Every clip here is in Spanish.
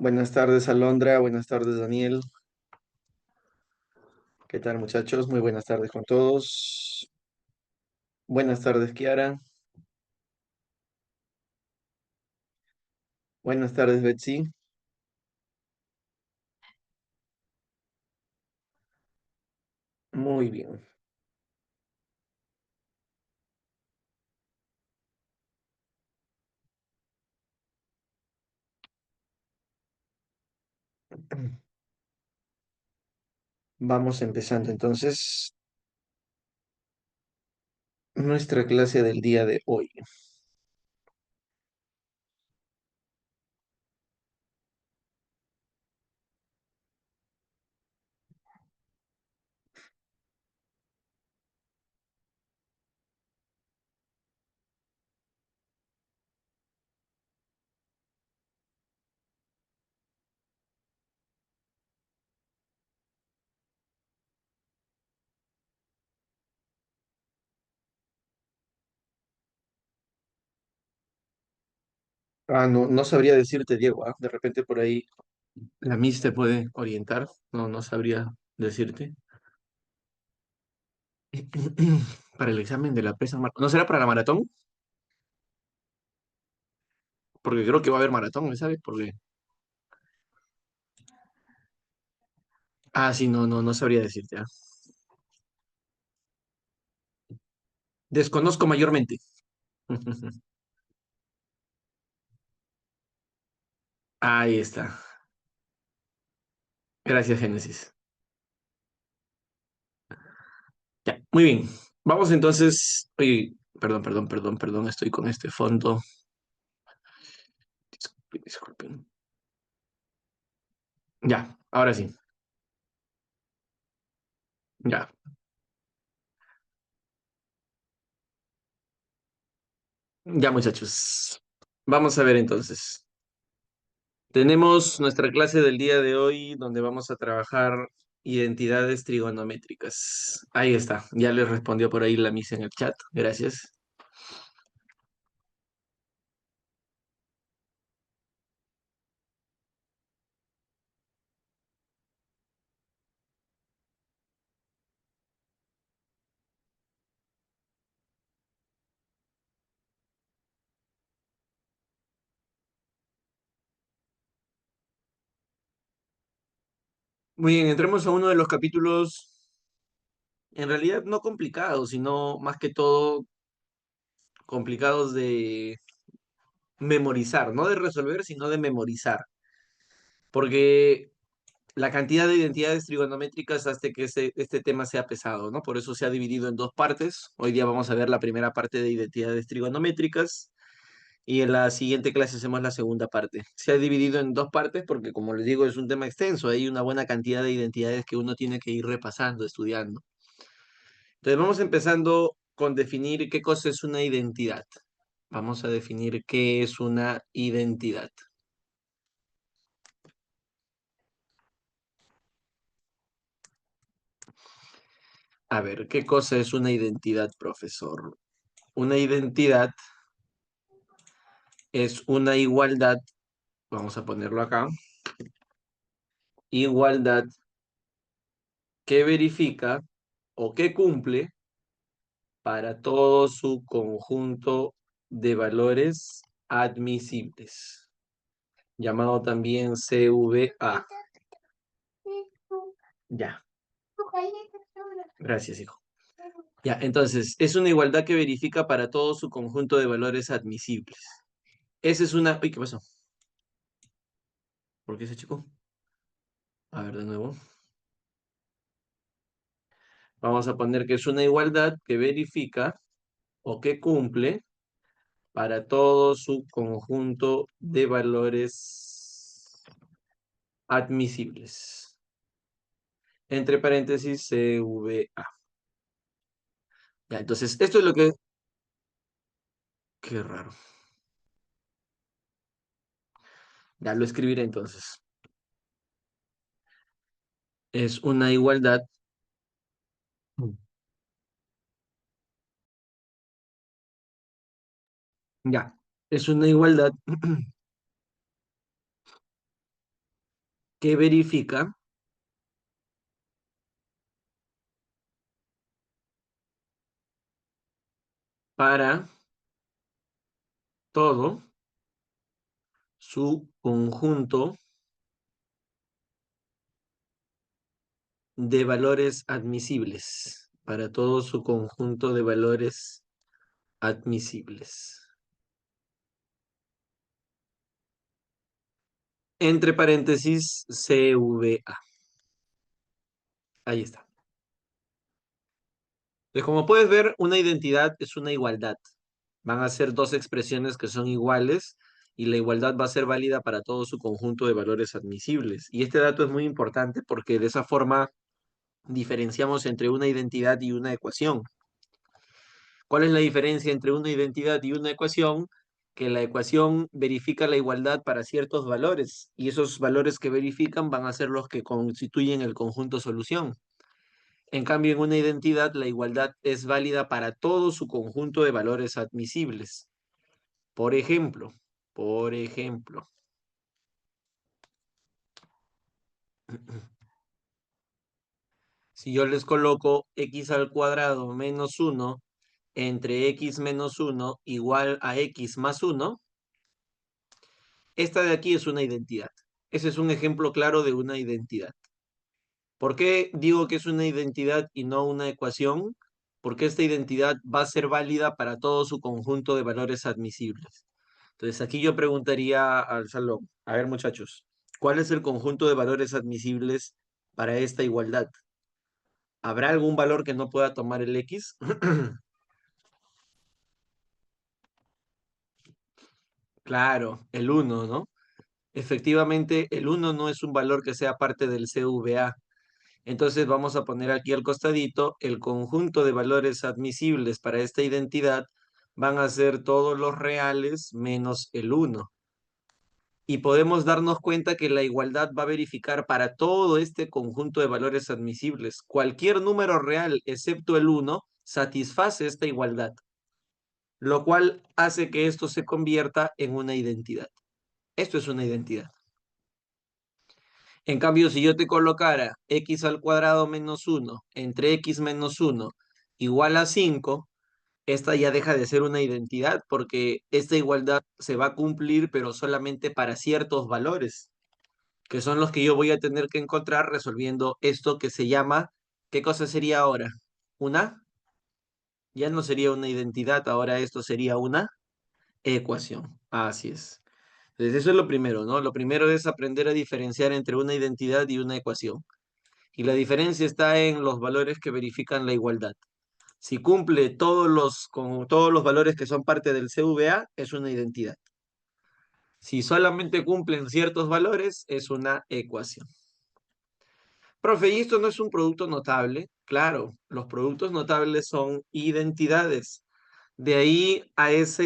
Buenas tardes, Alondra. Buenas tardes, Daniel. ¿Qué tal, muchachos? Muy buenas tardes con todos. Buenas tardes, Kiara. Buenas tardes, Betsy. Muy bien. Vamos empezando entonces nuestra clase del día de hoy. No, no sabría decirte, Diego. De repente por ahí la Miss te puede orientar. No, no sabría decirte. Para el examen de la pesa. ¿No será para la maratón? Porque creo que va a haber maratón, ¿sabes? Porque. Sí, no, no, no sabría decirte. Desconozco mayormente. Ahí está. Gracias, Génesis. Ya, muy bien. Vamos entonces. Oye, perdón, estoy con este fondo. Disculpen. Ya, ahora sí. Ya, ya, muchachos. Vamos a ver entonces. Tenemos nuestra clase del día de hoy donde vamos a trabajar identidades trigonométricas. Ahí está. Ya les respondió por ahí la misa en el chat. Gracias. Muy bien, entremos a uno de los capítulos, en realidad no complicados, sino más que todo complicados de memorizar, no de resolver, sino de memorizar, porque la cantidad de identidades trigonométricas hace que este tema sea pesado, ¿no? Por eso se ha dividido en dos partes. Hoy día vamos a ver la primera parte de identidades trigonométricas y en la siguiente clase hacemos la segunda parte. Se ha dividido en dos partes porque, como les digo, es un tema extenso, hay una buena cantidad de identidades que uno tiene que ir repasando, estudiando. Entonces vamos empezando con definir qué cosa es una identidad. Vamos a definir qué es una identidad. A ver, ¿qué cosa es una identidad, profesor? Una identidad es una igualdad, vamos a ponerlo acá, igualdad que verifica o que cumple para todo su conjunto de valores admisibles, llamado también CVA. Ya, gracias, hijo. Ya, entonces, es una igualdad que verifica para todo su conjunto de valores admisibles. Esa es una... Uy, ¿qué pasó? ¿Por qué ese chico? A ver, de nuevo. Vamos a poner que es una igualdad que verifica o que cumple para todo su conjunto de valores admisibles. Entre paréntesis, CVA. Ya, entonces, esto es lo que... Qué raro. Ya lo escribiré entonces. Es una igualdad. Ya, es una igualdad que verifica para todo su conjunto de valores admisibles. Para todo su conjunto de valores admisibles. Entre paréntesis, CVA. Ahí está. Entonces, como puedes ver, una identidad es una igualdad. Van a ser dos expresiones que son iguales y la igualdad va a ser válida para todo su conjunto de valores admisibles. Y este dato es muy importante porque de esa forma diferenciamos entre una identidad y una ecuación. ¿Cuál es la diferencia entre una identidad y una ecuación? Que la ecuación verifica la igualdad para ciertos valores y esos valores que verifican van a ser los que constituyen el conjunto solución. En cambio, en una identidad, la igualdad es válida para todo su conjunto de valores admisibles. Por ejemplo, si yo les coloco x al cuadrado menos 1 entre x menos 1 igual a x más 1, esta de aquí es una identidad. Ese es un ejemplo claro de una identidad. ¿Por qué digo que es una identidad y no una ecuación? Porque esta identidad va a ser válida para todo su conjunto de valores admisibles. Entonces aquí yo preguntaría al salón, a ver muchachos, ¿cuál es el conjunto de valores admisibles para esta igualdad? ¿Habrá algún valor que no pueda tomar el X? Claro, el uno, ¿no? Efectivamente, el uno no es un valor que sea parte del CVA. Entonces vamos a poner aquí al costadito el conjunto de valores admisibles para esta identidad van a ser todos los reales menos el uno. Y podemos darnos cuenta que la igualdad va a verificar para todo este conjunto de valores admisibles. Cualquier número real excepto el uno satisface esta igualdad, lo cual hace que esto se convierta en una identidad. Esto es una identidad. En cambio, si yo te colocara x al cuadrado menos 1 entre x menos 1 igual a 5, esta ya deja de ser una identidad porque esta igualdad se va a cumplir, pero solamente para ciertos valores, que son los que yo voy a tener que encontrar resolviendo esto que se llama, ¿qué cosa sería ahora? ¿Una? Ya no sería una identidad, ahora esto sería una ecuación. Así es. Entonces, eso es lo primero, ¿no? Lo primero es aprender a diferenciar entre una identidad y una ecuación. Y la diferencia está en los valores que verifican la igualdad. Si cumple con todos los valores que son parte del CVA, es una identidad. Si solamente cumplen ciertos valores, es una ecuación. Profe, ¿y esto no es un producto notable? Claro, los productos notables son identidades. De ahí a esa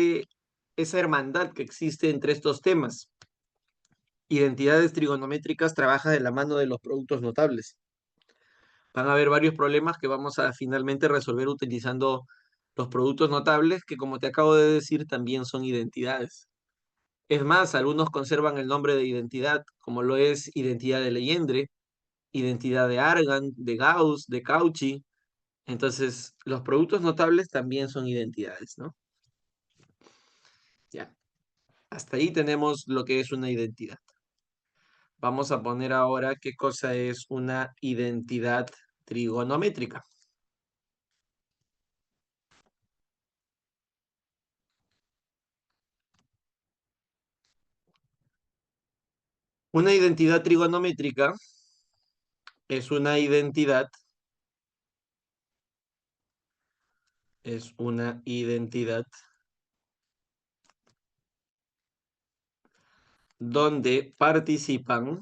hermandad que existe entre estos temas. Identidades trigonométricas trabaja de la mano de los productos notables. Van a haber varios problemas que vamos a finalmente resolver utilizando los productos notables, que como te acabo de decir, también son identidades. Es más, algunos conservan el nombre de identidad, como lo es identidad de Legendre, identidad de Argand, de Gauss, de Cauchy. Entonces, los productos notables también son identidades, ¿no? Ya, hasta ahí tenemos lo que es una identidad. Vamos a poner ahora qué cosa es una identidad trigonométrica. Una identidad trigonométrica es una identidad donde participan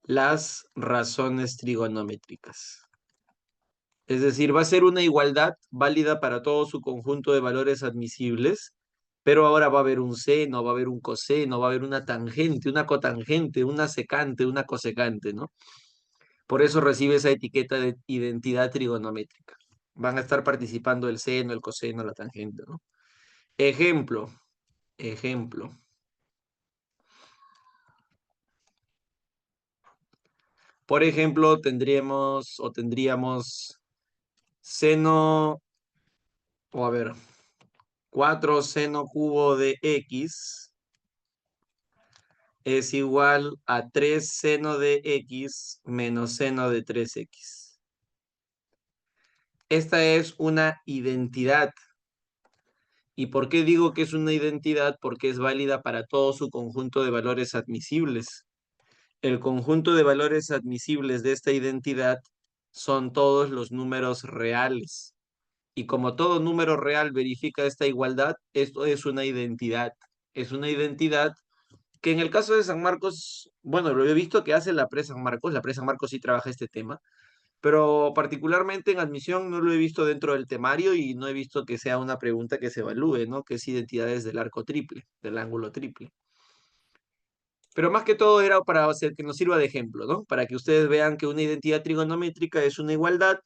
las razones trigonométricas. Es decir, va a ser una igualdad válida para todo su conjunto de valores admisibles, pero ahora va a haber un seno, va a haber un coseno, va a haber una tangente, una cotangente, una secante, una cosecante, ¿no? Por eso recibe esa etiqueta de identidad trigonométrica. Van a estar participando el seno, el coseno, la tangente, ¿no? Ejemplo, Ejemplo. Por ejemplo, tendríamos seno, o a ver, 4 seno cubo de x es igual a 3 seno de x menos seno de 3x. Esta es una identidad. ¿Y por qué digo que es una identidad? Porque es válida para todo su conjunto de valores admisibles. El conjunto de valores admisibles de esta identidad son todos los números reales. Y como todo número real verifica esta igualdad, esto es una identidad. Es una identidad que en el caso de San Marcos, bueno, lo he visto que hace la pre San Marcos sí trabaja este tema, pero particularmente en admisión no lo he visto dentro del temario y no he visto que sea una pregunta que se evalúe, ¿no? Que es identidades del arco triple, del ángulo triple. Pero más que todo era para hacer que nos sirva de ejemplo, ¿no? Para que ustedes vean que una identidad trigonométrica es una igualdad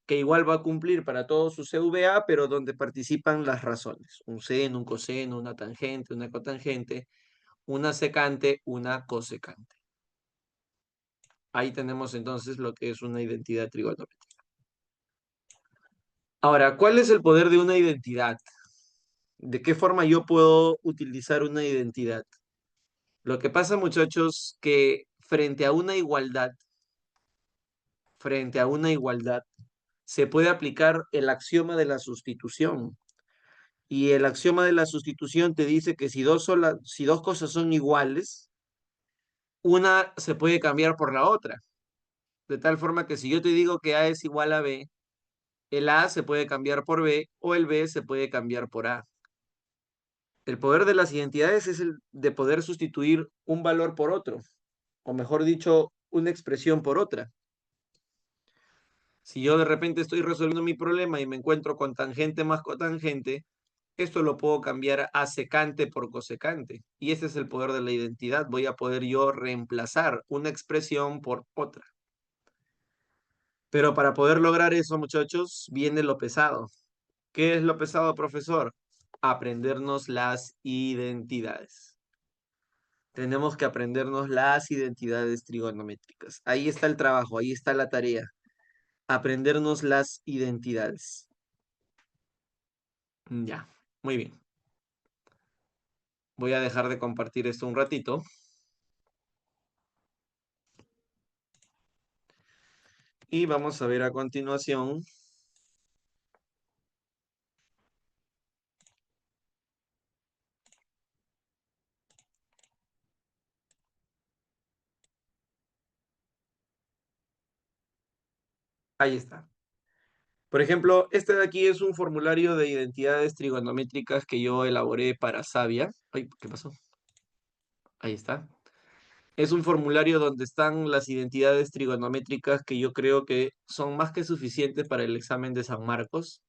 que igual va a cumplir para todos sus CVA, pero donde participan las razones. Un seno, un coseno, una tangente, una cotangente, una secante, una cosecante. Ahí tenemos entonces lo que es una identidad trigonométrica. Ahora, ¿cuál es el poder de una identidad? ¿De qué forma yo puedo utilizar una identidad? Lo que pasa, muchachos, que frente a una igualdad, se puede aplicar el axioma de la sustitución. Y el axioma de la sustitución te dice que si dos cosas son iguales, una se puede cambiar por la otra. De tal forma que si yo te digo que A es igual a B, el A se puede cambiar por B o el B se puede cambiar por A. El poder de las identidades es el de poder sustituir un valor por otro, o mejor dicho, una expresión por otra. Si yo de repente estoy resolviendo mi problema y me encuentro con tangente más cotangente, esto lo puedo cambiar a secante por cosecante. Y ese es el poder de la identidad. Voy a poder yo reemplazar una expresión por otra. Pero para poder lograr eso, muchachos, viene lo pesado. ¿Qué es lo pesado, profesor? Aprendernos las identidades. Tenemos que aprendernos las identidades trigonométricas. Ahí está el trabajo, ahí está la tarea. Aprendernos las identidades. Ya, muy bien. Voy a dejar de compartir esto un ratito. Y vamos a ver a continuación. Ahí está. Por ejemplo, este de aquí es un formulario de identidades trigonométricas que yo elaboré para Savia. Ay, ¿qué pasó? Ahí está. Es un formulario donde están las identidades trigonométricas que yo creo que son más que suficientes para el examen de San Marcos.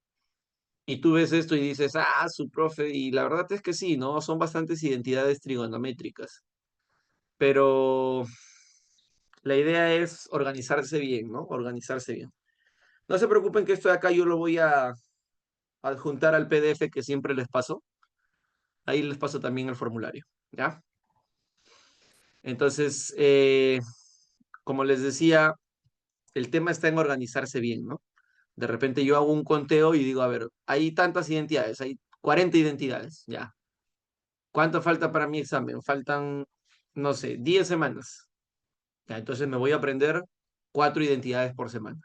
Y tú ves esto y dices, ah, su profe, y la verdad es que sí, ¿no? Son bastantes identidades trigonométricas. Pero la idea es organizarse bien, ¿no? Organizarse bien. No se preocupen que esto de acá yo lo voy a adjuntar al PDF que siempre les paso. Ahí les paso también el formulario, ¿ya? Entonces, como les decía, el tema está en organizarse bien, ¿no? De repente yo hago un conteo y digo, a ver, hay tantas identidades, hay 40 identidades, ya. ¿Cuánto falta para mi examen? Faltan, no sé, 10 semanas. Ya, entonces me voy a aprender 4 identidades por semana.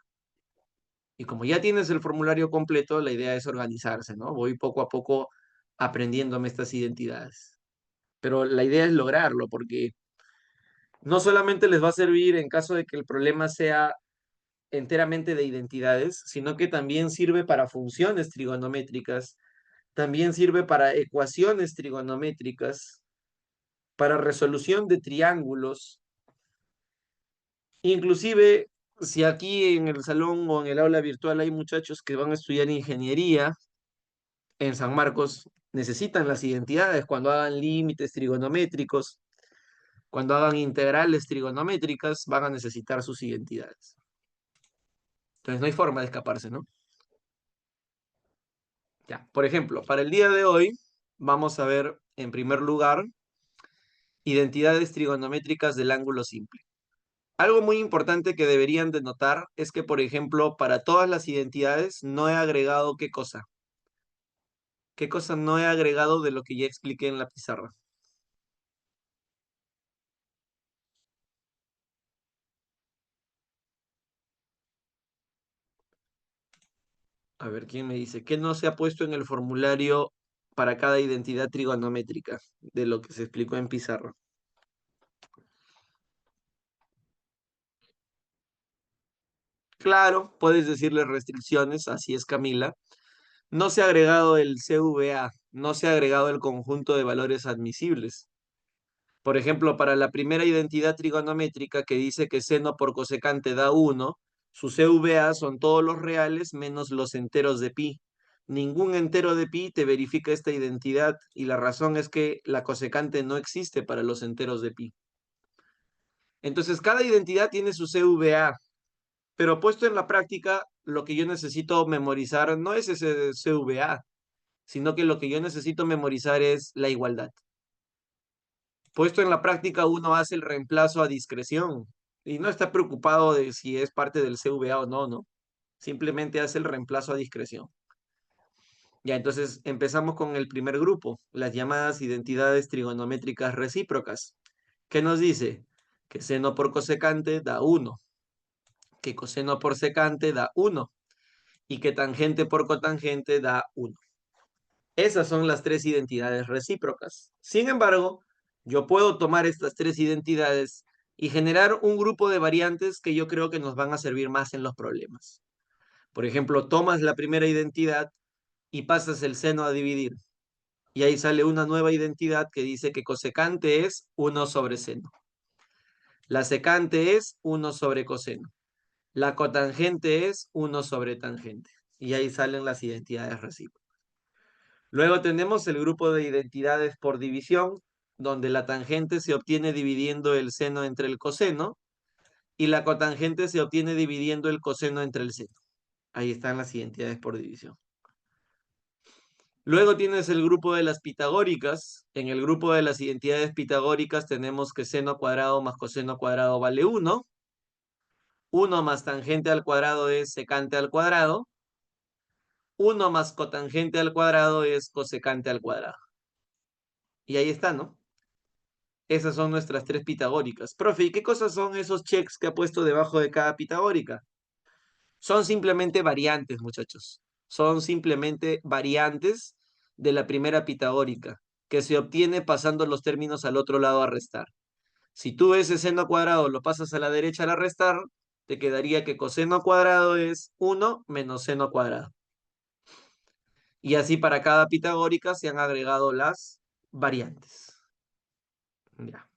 Y como ya tienes el formulario completo, la idea es organizarse, ¿no? Voy poco a poco aprendiéndome estas identidades. Pero la idea es lograrlo, porque no solamente les va a servir en caso de que el problema sea enteramente de identidades, sino que también sirve para funciones trigonométricas, también sirve para ecuaciones trigonométricas, para resolución de triángulos. Inclusive, si aquí en el salón o en el aula virtual hay muchachos que van a estudiar ingeniería en San Marcos, necesitan las identidades cuando hagan límites trigonométricos, cuando hagan integrales trigonométricas, van a necesitar sus identidades. Entonces no hay forma de escaparse, ¿no? Ya, por ejemplo, para el día de hoy vamos a ver en primer lugar, identidades trigonométricas del ángulo simple. Algo muy importante que deberían de notar es que, por ejemplo, para todas las identidades no he agregado ¿qué cosa? ¿Qué cosa no he agregado de lo que ya expliqué en la pizarra? A ver, ¿quién me dice? ¿Qué no se ha puesto en el formulario para cada identidad trigonométrica de lo que se explicó en pizarra? Claro, puedes decirle restricciones, así es Camila. No se ha agregado el CVA, no se ha agregado el conjunto de valores admisibles. Por ejemplo, para la primera identidad trigonométrica que dice que seno por cosecante da 1, su CVA son todos los reales menos los enteros de pi. Ningún entero de pi te verifica esta identidad y la razón es que la cosecante no existe para los enteros de pi. Entonces, cada identidad tiene su CVA, pero puesto en la práctica, lo que yo necesito memorizar no es ese CVA, sino que lo que yo necesito memorizar es la igualdad. Puesto en la práctica, uno hace el reemplazo a discreción y no está preocupado de si es parte del CVA o no, ¿no? Simplemente hace el reemplazo a discreción. Ya, entonces empezamos con el primer grupo, las llamadas identidades trigonométricas recíprocas. ¿Qué nos dice? Que seno por cosecante da 1, que coseno por secante da 1 y que tangente por cotangente da 1. Esas son las tres identidades recíprocas. Sin embargo, yo puedo tomar estas tres identidades y generar un grupo de variantes que yo creo que nos van a servir más en los problemas. Por ejemplo, tomas la primera identidad y pasas el seno a dividir. Y ahí sale una nueva identidad que dice que cosecante es 1 sobre seno. La secante es 1 sobre coseno. La cotangente es 1 sobre tangente. Y ahí salen las identidades recíprocas. Luego tenemos el grupo de identidades por división, donde la tangente se obtiene dividiendo el seno entre el coseno y la cotangente se obtiene dividiendo el coseno entre el seno. Ahí están las identidades por división. Luego tienes el grupo de las pitagóricas. En el grupo de las identidades pitagóricas tenemos que seno cuadrado más coseno cuadrado vale 1. 1 más tangente al cuadrado es secante al cuadrado. 1 más cotangente al cuadrado es cosecante al cuadrado. Y ahí está, ¿no? Esas son nuestras tres pitagóricas. Profe, ¿y qué cosas son esos checks que ha puesto debajo de cada pitagórica? Son simplemente variantes, muchachos. Son simplemente variantes de la primera pitagórica, que se obtiene pasando los términos al otro lado a restar. Si tú ves ese seno cuadrado, lo pasas a la derecha al restar, te quedaría que coseno cuadrado es 1 menos seno cuadrado. Y así para cada pitagórica se han agregado las variantes. Ya.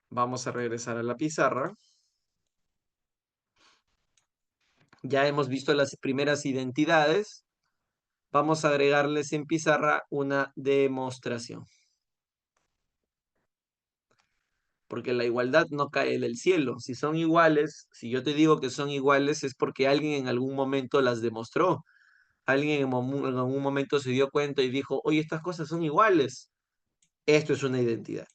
Vamos a regresar a la pizarra. Ya hemos visto las primeras identidades. Vamos a agregarles en pizarra una demostración. Porque la igualdad no cae del cielo. Si son iguales, si yo te digo que son iguales, es porque alguien en algún momento las demostró. Alguien en algún momento se dio cuenta y dijo, oye, estas cosas son iguales. Esto es una identidad.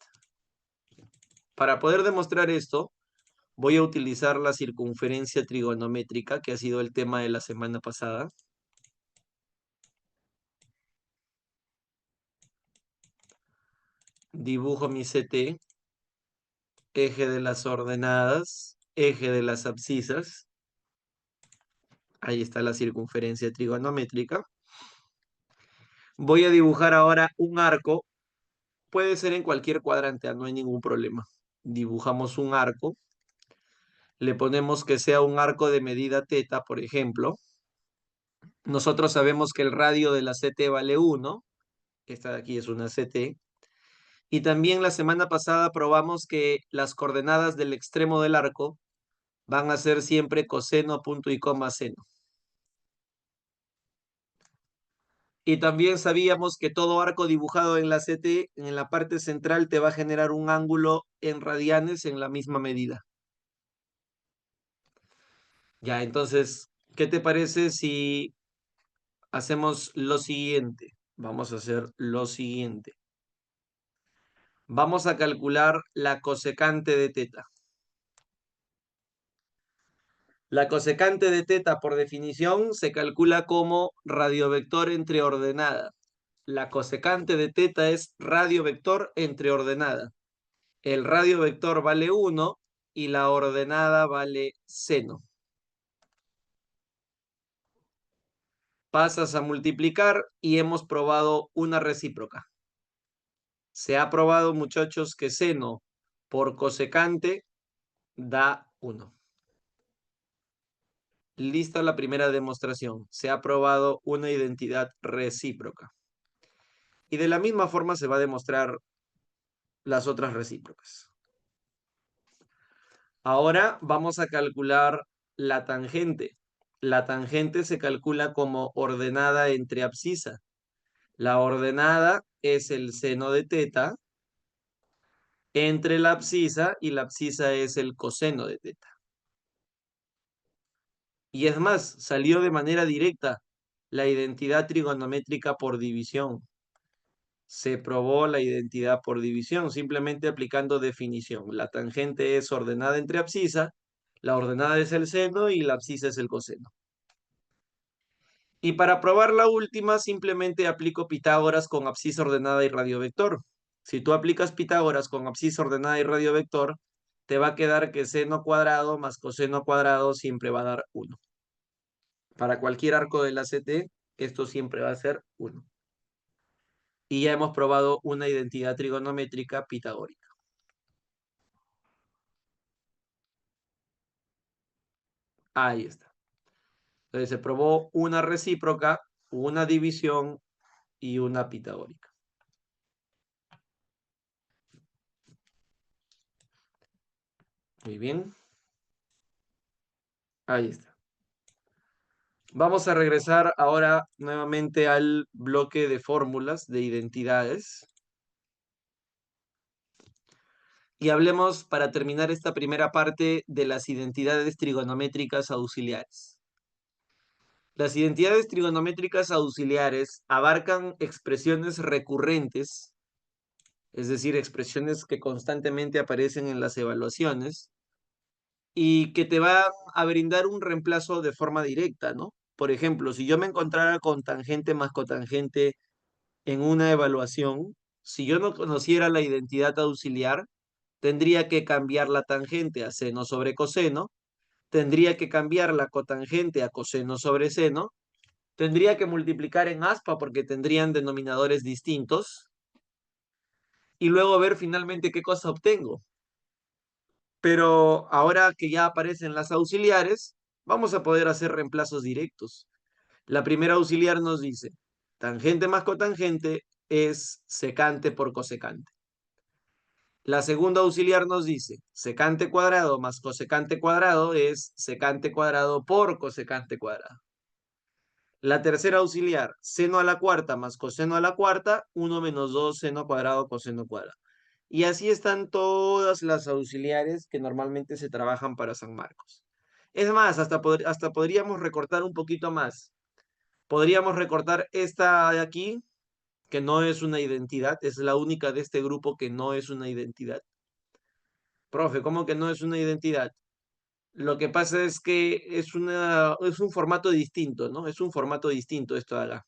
Para poder demostrar esto, voy a utilizar la circunferencia trigonométrica, que ha sido el tema de la semana pasada. Dibujo mi CT, eje de las ordenadas, eje de las abscisas. Ahí está la circunferencia trigonométrica. Voy a dibujar ahora un arco. Puede ser en cualquier cuadrante, no hay ningún problema. Dibujamos un arco. Le ponemos que sea un arco de medida teta, por ejemplo. Nosotros sabemos que el radio de la CT vale 1. Esta de aquí es una CT. Y también la semana pasada probamos que las coordenadas del extremo del arco van a ser siempre coseno, punto y coma, seno. Y también sabíamos que todo arco dibujado en la CT, en la parte central, te va a generar un ángulo en radianes en la misma medida. Ya, entonces, ¿qué te parece si hacemos lo siguiente? Vamos a hacer lo siguiente. Vamos a calcular la cosecante de teta. La cosecante de teta, por definición, se calcula como radiovector entre ordenada. La cosecante de teta es radiovector entre ordenada. El radiovector vale 1 y la ordenada vale seno. Pasas a multiplicar y hemos probado una recíproca. Se ha probado, muchachos, que seno por cosecante da 1. Lista la primera demostración. Se ha probado una identidad recíproca. Y de la misma forma se va a demostrar las otras recíprocas. Ahora vamos a calcular la tangente. La tangente se calcula como ordenada entre abscisa. La ordenada es el seno de teta entre la abscisa y la abscisa es el coseno de teta. Y es más, salió de manera directa la identidad trigonométrica por división. Se probó la identidad por división, simplemente aplicando definición. La tangente es ordenada entre abscisa, la ordenada es el seno y la abscisa es el coseno. Y para probar la última, simplemente aplico Pitágoras con abscisa ordenada y radiovector. Si tú aplicas Pitágoras con abscisa ordenada y radiovector, te va a quedar que seno cuadrado más coseno cuadrado siempre va a dar 1. Para cualquier arco de la CT, esto siempre va a ser 1. Y ya hemos probado una identidad trigonométrica pitagórica. Ahí está. Entonces se probó una recíproca, una división y una pitagórica. Muy bien. Ahí está. Vamos a regresar ahora nuevamente al bloque de fórmulas de identidades. Y hablemos para terminar esta primera parte de las identidades trigonométricas auxiliares. Las identidades trigonométricas auxiliares abarcan expresiones recurrentes, es decir, expresiones que constantemente aparecen en las evaluaciones y que te van a brindar un reemplazo de forma directa, ¿no? Por ejemplo, si yo me encontrara con tangente más cotangente en una evaluación, si yo no conociera la identidad auxiliar, tendría que cambiar la tangente a seno sobre coseno, tendría que cambiar la cotangente a coseno sobre seno, tendría que multiplicar en aspa porque tendrían denominadores distintos y luego ver finalmente qué cosa obtengo. Pero ahora que ya aparecen las auxiliares, vamos a poder hacer reemplazos directos. La primera auxiliar nos dice, tangente más cotangente es secante por cosecante. La segunda auxiliar nos dice, secante cuadrado más cosecante cuadrado es secante cuadrado por cosecante cuadrado. La tercera auxiliar, seno a la cuarta más coseno a la cuarta, 1 menos 2 seno cuadrado coseno cuadrado. Y así están todas las auxiliares que normalmente se trabajan para San Marcos. Es más, hasta podríamos recortar un poquito más. Podríamos recortar esta de aquí, que no es una identidad, es la única de este grupo que no es una identidad. Profe, ¿cómo que no es una identidad? Lo que pasa es que es un formato distinto, ¿no? Es un formato distinto esto de acá.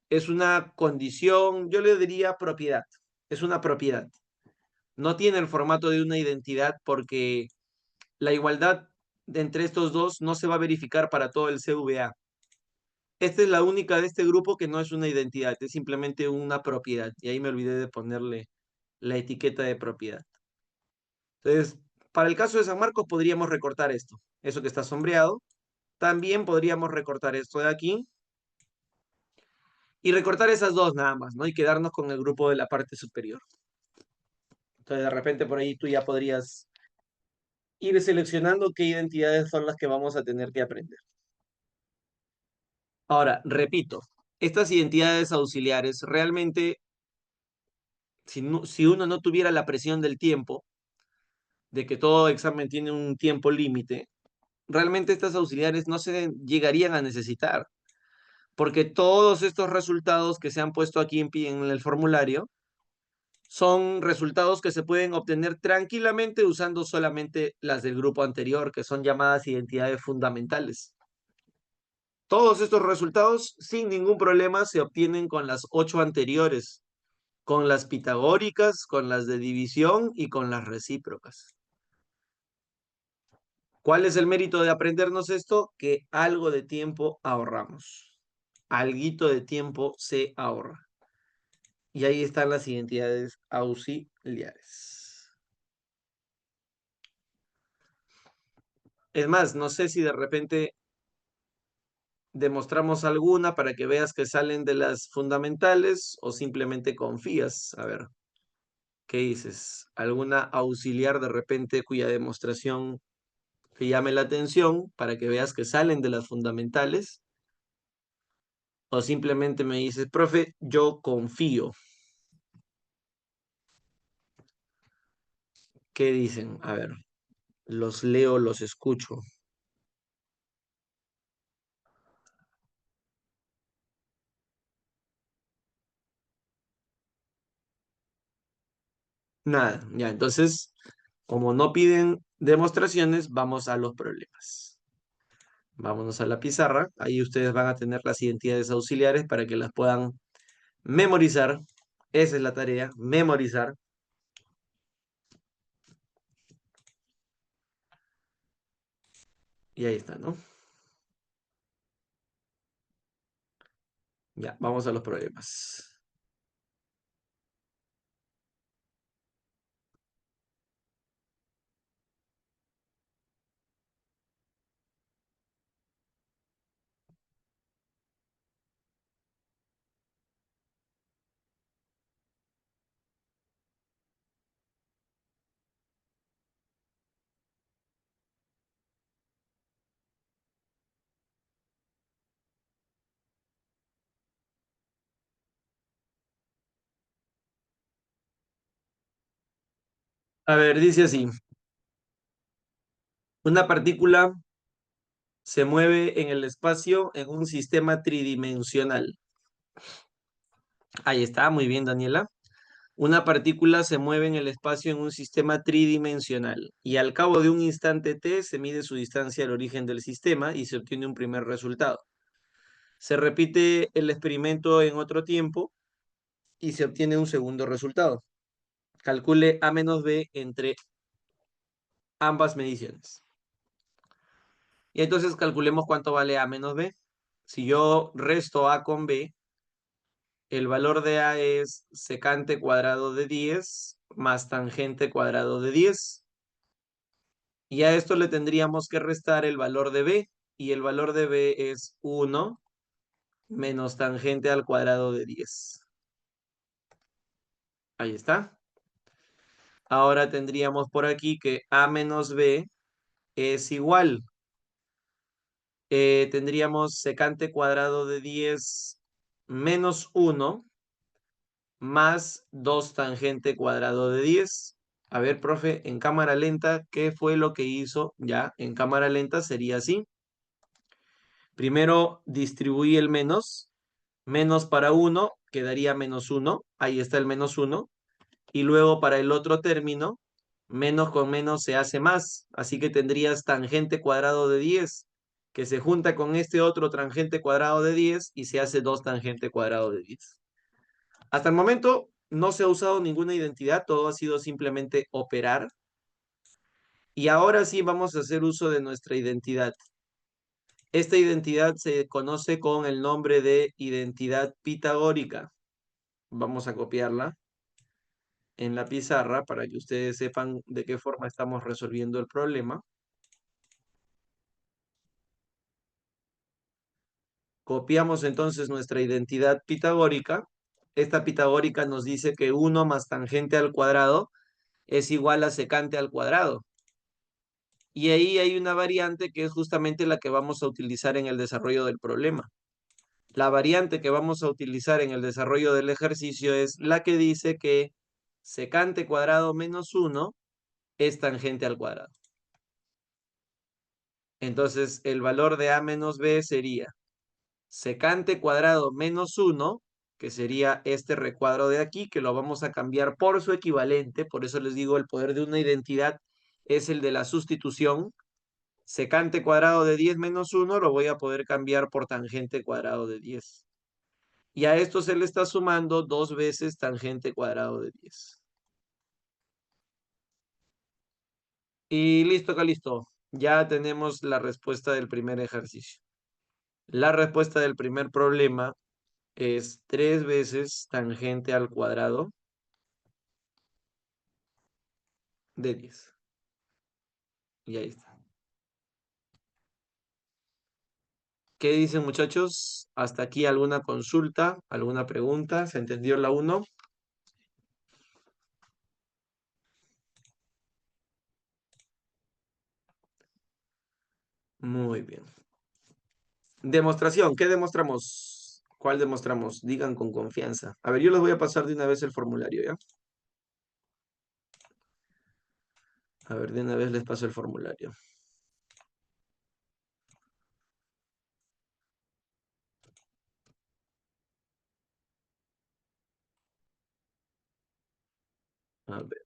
Es una condición, yo le diría propiedad. Es una propiedad. No tiene el formato de una identidad porque la igualdad entre estos dos no se va a verificar para todo el CVA. Esta es la única de este grupo que no es una identidad, es simplemente una propiedad. Y ahí me olvidé de ponerle la etiqueta de propiedad. Entonces, para el caso de San Marcos podríamos recortar esto. Eso que está sombreado. También podríamos recortar esto de aquí. Y recortar esas dos nada más, ¿no? Y quedarnos con el grupo de la parte superior. Entonces, de repente por ahí tú ya podrías ir seleccionando qué identidades son las que vamos a tener que aprender. Ahora, repito, estas identidades auxiliares realmente, si uno no tuviera la presión del tiempo, de que todo examen tiene un tiempo límite, realmente estas auxiliares no se llegarían a necesitar, porque todos estos resultados que se han puesto aquí en el formulario son resultados que se pueden obtener tranquilamente usando solamente las del grupo anterior, que son llamadas identidades fundamentales. Todos estos resultados sin ningún problema se obtienen con las 8 anteriores, con las pitagóricas, con las de división y con las recíprocas. ¿Cuál es el mérito de aprendernos esto? Que algo de tiempo ahorramos. Alguito de tiempo se ahorra. Y ahí están las identidades auxiliares. Es más, no sé si de repente demostramos alguna para que veas que salen de las fundamentales o simplemente confías. A ver, ¿qué dices? ¿Alguna auxiliar de repente cuya demostración te llame la atención para que veas que salen de las fundamentales? O simplemente me dices, profe, yo confío. ¿Qué dicen? A ver, los leo, los escucho. Nada, ya, entonces, como no piden demostraciones, vamos a los problemas. Vámonos a la pizarra. Ahí ustedes van a tener las identidades auxiliares para que las puedan memorizar. Esa es la tarea, memorizar. Y ahí está, ¿no? Ya, vamos a los problemas. A ver, dice así. Una partícula se mueve en el espacio en un sistema tridimensional. Ahí está, muy bien, Daniela. Una partícula se mueve en el espacio en un sistema tridimensional y al cabo de un instante t se mide su distancia al origen del sistema y se obtiene un primer resultado. Se repite el experimento en otro tiempo y se obtiene un segundo resultado. Calcule A menos B entre ambas mediciones. Y entonces calculemos cuánto vale A menos B. Si yo resto A con B, el valor de A es secante cuadrado de 10 más tangente cuadrado de 10. Y a esto le tendríamos que restar el valor de B. Y el valor de B es 1 menos tangente al cuadrado de 10. Ahí está. Ahora tendríamos por aquí que A menos B es igual. Tendríamos secante cuadrado de 10 menos 1 más 2 tangente cuadrado de 10. A ver, profe, en cámara lenta, ¿qué fue lo que hizo? Ya, en cámara lenta sería así. Primero distribuí el menos. Menos para 1 quedaría menos 1. Ahí está el menos 1. Y luego para el otro término, menos con menos se hace más. Así que tendrías tangente cuadrado de 10, que se junta con este otro tangente cuadrado de 10 y se hace 2 tangente cuadrado de 10. Hasta el momento no se ha usado ninguna identidad, todo ha sido simplemente operar. Y ahora sí vamos a hacer uso de nuestra identidad. Esta identidad se conoce con el nombre de identidad pitagórica. Vamos a copiarla en la pizarra para que ustedes sepan de qué forma estamos resolviendo el problema. Copiamos entonces nuestra identidad pitagórica. Esta pitagórica nos dice que 1 más tangente al cuadrado es igual a secante al cuadrado. Y ahí hay una variante que es justamente la que vamos a utilizar en el desarrollo del problema. La variante que vamos a utilizar en el desarrollo del ejercicio es la que dice que secante cuadrado menos 1 es tangente al cuadrado. Entonces, el valor de A menos B sería secante cuadrado menos 1, que sería este recuadro de aquí, que lo vamos a cambiar por su equivalente. Por eso les digo, el poder de una identidad es el de la sustitución. Secante cuadrado de 10 menos 1 lo voy a poder cambiar por tangente cuadrado de 10. Y a esto se le está sumando 2 veces tangente cuadrado de 10. Y listo, Calisto. Ya tenemos la respuesta del primer ejercicio. La respuesta del primer problema es 3 veces tangente al cuadrado de 10. Y ahí está. ¿Qué dicen, muchachos? ¿Hasta aquí alguna consulta, alguna pregunta? ¿Se entendió la uno? Muy bien. Demostración. ¿Qué demostramos? ¿Cuál demostramos? Digan con confianza. A ver, yo les voy a pasar de una vez el formulario, ¿ya? A ver, de una vez les paso el formulario. A ver.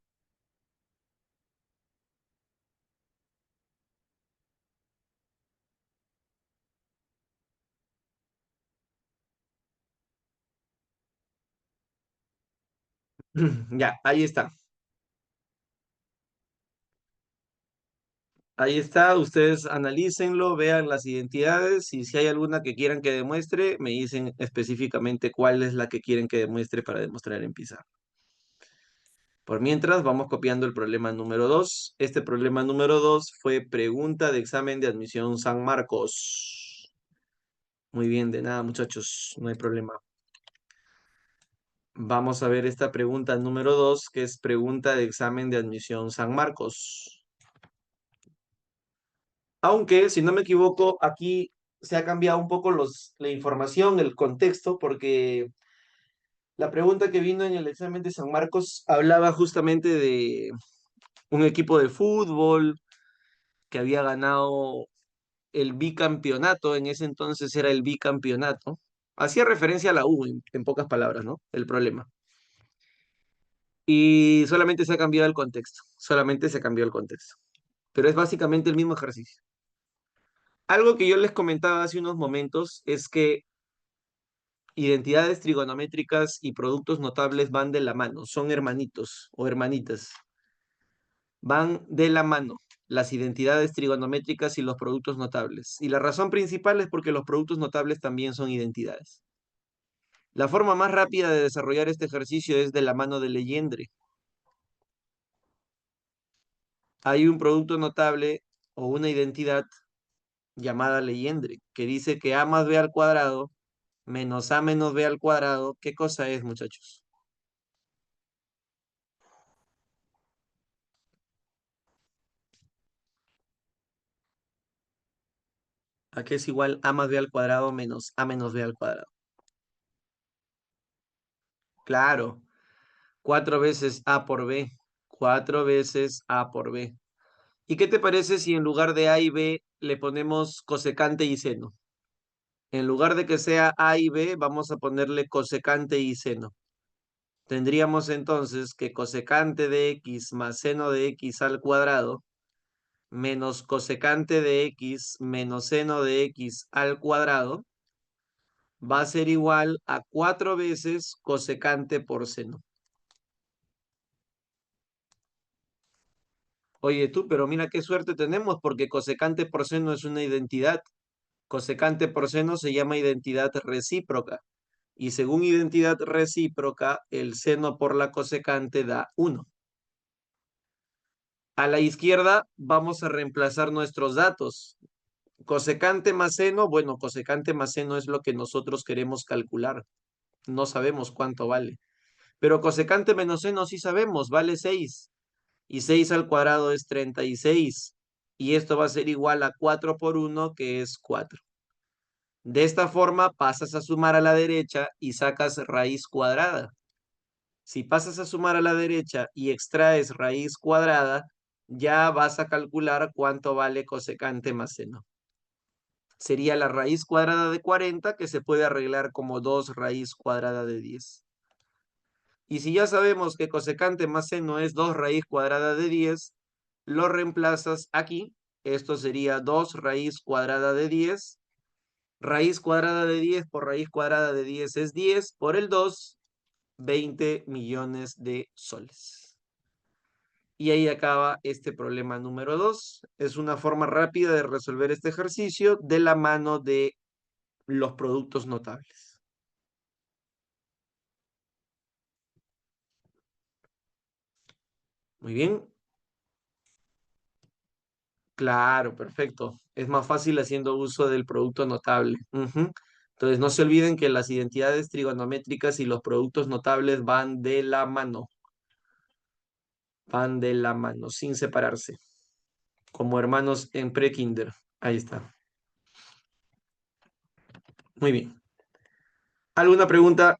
Ya, ahí está. Ahí está, ustedes analícenlo, vean las identidades y si hay alguna que quieran que demuestre, me dicen específicamente cuál es la que quieren que demuestre para demostrar en pizarra. Por mientras, vamos copiando el problema número 2. Este problema número 2 fue pregunta de examen de admisión San Marcos. Muy bien, de nada, muchachos, no hay problema. Vamos a ver esta pregunta número 2, que es pregunta de examen de admisión San Marcos. Aunque, si no me equivoco, aquí se ha cambiado un poco la información, el contexto, porque la pregunta que vino en el examen de San Marcos hablaba justamente de un equipo de fútbol que había ganado el bicampeonato, en ese entonces era el bicampeonato. Hacía referencia a la U, en pocas palabras, ¿no? El problema. Y solamente se ha cambiado el contexto, solamente se cambió el contexto. Pero es básicamente el mismo ejercicio. Algo que yo les comentaba hace unos momentos es que identidades trigonométricas y productos notables van de la mano, son hermanitos o hermanitas. Van de la mano las identidades trigonométricas y los productos notables. Y la razón principal es porque los productos notables también son identidades. La forma más rápida de desarrollar este ejercicio es de la mano de Legendre. Hay un producto notable o una identidad llamada Legendre que dice que a más b al cuadrado menos a menos b al cuadrado, ¿qué cosa es, muchachos? ¿A qué es igual a más b al cuadrado menos a menos b al cuadrado? Claro, 4 veces a por b, 4 veces a por b. ¿Y qué te parece si en lugar de a y b le ponemos cosecante y seno? En lugar de que sea a y b, vamos a ponerle cosecante y seno. Tendríamos entonces que cosecante de x más seno de x al cuadrado menos cosecante de x menos seno de x al cuadrado va a ser igual a 4 veces cosecante por seno. Oye tú, pero mira qué suerte tenemos porque cosecante por seno es una identidad. Cosecante por seno se llama identidad recíproca. Y según identidad recíproca, el seno por la cosecante da 1. A la izquierda vamos a reemplazar nuestros datos. Cosecante más seno, bueno, cosecante más seno es lo que nosotros queremos calcular. No sabemos cuánto vale. Pero cosecante menos seno sí sabemos, vale 6. Y 6 al cuadrado es 36. Y esto va a ser igual a 4 por 1, que es 4. De esta forma pasas a sumar a la derecha y sacas raíz cuadrada. Si pasas a sumar a la derecha y extraes raíz cuadrada, ya vas a calcular cuánto vale cosecante más seno. sería la raíz cuadrada de 40, que se puede arreglar como 2 raíz cuadrada de 10. Y si ya sabemos que cosecante más seno es 2 raíz cuadrada de 10, lo reemplazas aquí. Esto sería 2 raíz cuadrada de 10. Raíz cuadrada de 10 por raíz cuadrada de 10 es 10. Por el 2, 20 millones de soles. Y ahí acaba este problema número 2. Es una forma rápida de resolver este ejercicio de la mano de los productos notables. Muy bien. Claro, perfecto. Es más fácil haciendo uso del producto notable. Ujú. Entonces, no se olviden que las identidades trigonométricas y los productos notables van de la mano, sin separarse, como hermanos en pre-kinder. Ahí está. Muy bien. ¿Alguna pregunta,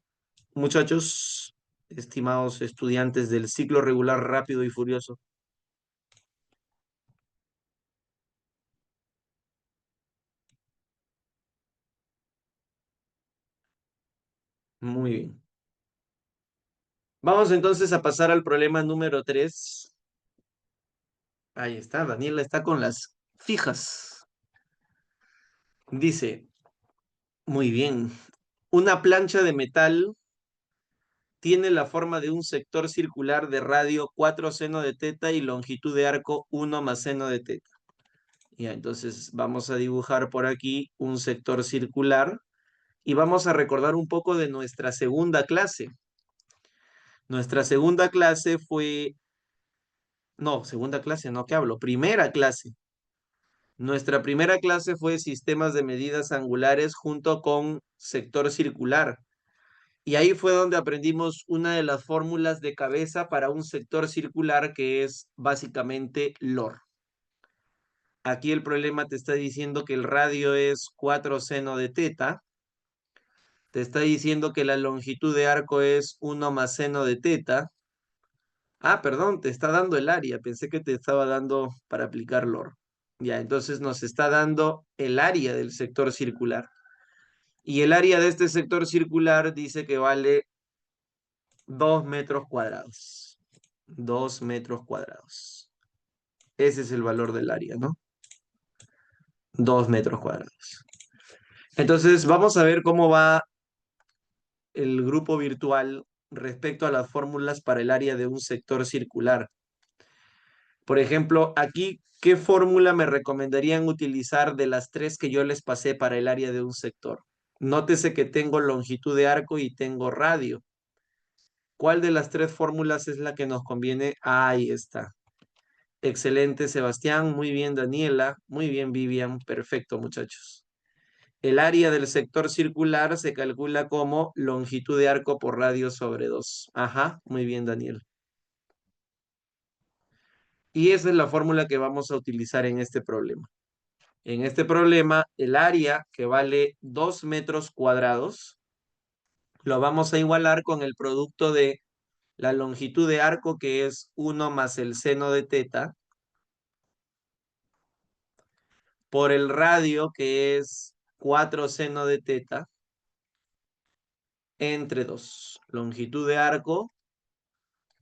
muchachos, estimados estudiantes del ciclo regular rápido y furioso? Muy bien. Vamos entonces a pasar al problema número 3. Ahí está, Daniela está con las fijas. Dice, muy bien, una plancha de metal tiene la forma de un sector circular de radio 4 seno de teta y longitud de arco 1 más seno de teta. Ya, entonces vamos a dibujar por aquí un sector circular y vamos a recordar un poco de nuestra segunda clase. Nuestra segunda clase fue, no, segunda clase, no, ¿qué hablo? Primera clase. Nuestra primera clase fue sistemas de medidas angulares junto con sector circular. Y ahí fue donde aprendimos una de las fórmulas de cabeza para un sector circular que es básicamente LOR. Aquí el problema te está diciendo que el radio es 4 seno de teta. Te está diciendo que la longitud de arco es 1 más seno de teta. Ah, perdón, te está dando el área. Pensé que te estaba dando para aplicar LOR. Ya, entonces nos está dando el área del sector circular. Y el área de este sector circular dice que vale 2 metros cuadrados. 2 metros cuadrados. Ese es el valor del área, ¿no? 2 metros cuadrados. Entonces, vamos a ver cómo va el grupo virtual respecto a las fórmulas para el área de un sector circular. Por ejemplo, aquí, ¿qué fórmula me recomendarían utilizar de las tres que yo les pasé para el área de un sector? Nótese que tengo longitud de arco y tengo radio. ¿Cuál de las tres fórmulas es la que nos conviene? Ahí está. Excelente, Sebastián. Muy bien, Daniela. Muy bien, Vivian. Perfecto, muchachos. El área del sector circular se calcula como longitud de arco por radio sobre 2. Ajá, muy bien, Daniel. Y esa es la fórmula que vamos a utilizar en este problema. En este problema, el área que vale 2 metros cuadrados, lo vamos a igualar con el producto de la longitud de arco, que es 1 más el seno de teta, por el radio, que es 4 seno de teta, entre 2. Longitud de arco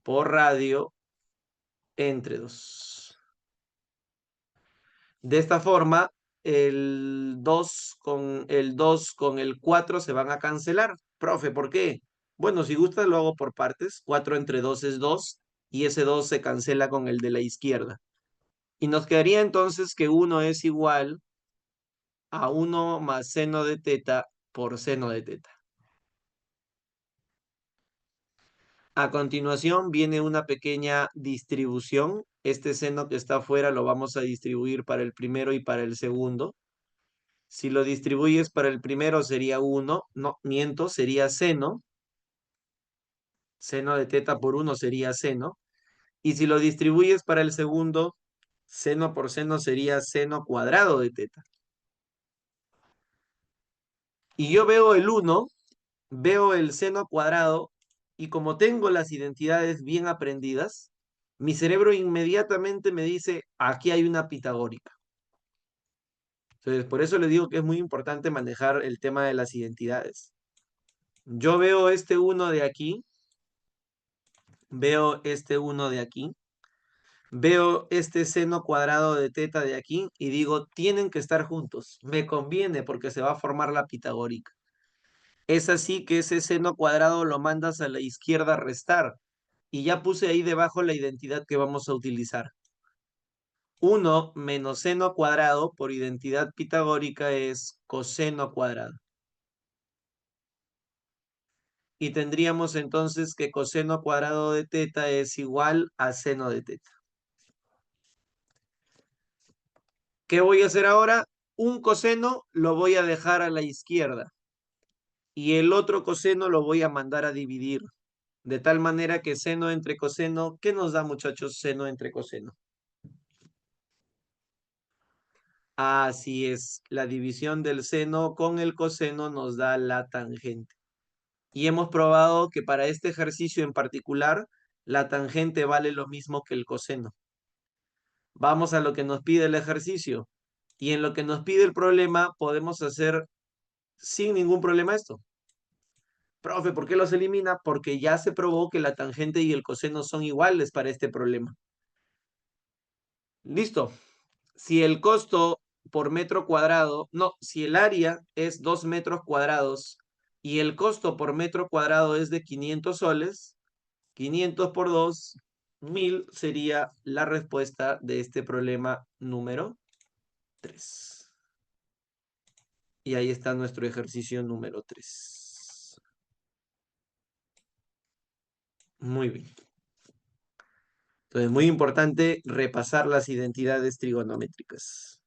por radio entre 2. De esta forma, el 2 con el 4 se van a cancelar. Profe, ¿por qué? Bueno, si gusta lo hago por partes. 4 entre 2 es 2 y ese 2 se cancela con el de la izquierda. Y nos quedaría entonces que 1 es igual a 1 más seno de teta por seno de teta. A continuación viene una pequeña distribución. Este seno que está afuera lo vamos a distribuir para el primero y para el segundo. Si lo distribuyes para el primero sería 1, no, miento, sería seno. Seno de teta por 1 sería seno. Y si lo distribuyes para el segundo, seno por seno sería seno cuadrado de teta. Y yo veo el 1, veo el seno cuadrado, y como tengo las identidades bien aprendidas, mi cerebro inmediatamente me dice, aquí hay una pitagórica. Entonces, por eso les digo que es muy importante manejar el tema de las identidades. Yo veo este uno de aquí, veo este uno de aquí, veo este seno cuadrado de teta de aquí y digo, tienen que estar juntos. Me conviene porque se va a formar la pitagórica. Es así que ese seno cuadrado lo mandas a la izquierda a restar. Y ya puse ahí debajo la identidad que vamos a utilizar. 1 menos seno cuadrado por identidad pitagórica es coseno cuadrado. Y tendríamos entonces que coseno cuadrado de teta es igual a seno de teta. ¿Qué voy a hacer ahora? Un coseno lo voy a dejar a la izquierda y el otro coseno lo voy a mandar a dividir. De tal manera que seno entre coseno, ¿qué nos da, muchachos, seno entre coseno? Así es, la división del seno con el coseno nos da la tangente. Y hemos probado que para este ejercicio en particular, la tangente vale lo mismo que el coseno. Vamos a lo que nos pide el ejercicio. Y en lo que nos pide el problema, podemos hacer sin ningún problema esto. Profe, ¿por qué los elimina? Porque ya se probó que la tangente y el coseno son iguales para este problema. Listo. Si el costo por metro cuadrado, no, si el área es 2 metros cuadrados y el costo por metro cuadrado es de 500 soles, 500 por 2, 1000 sería la respuesta de este problema número 3. Y ahí está nuestro ejercicio número 3. Muy bien. Entonces, muy importante repasar las identidades trigonométricas.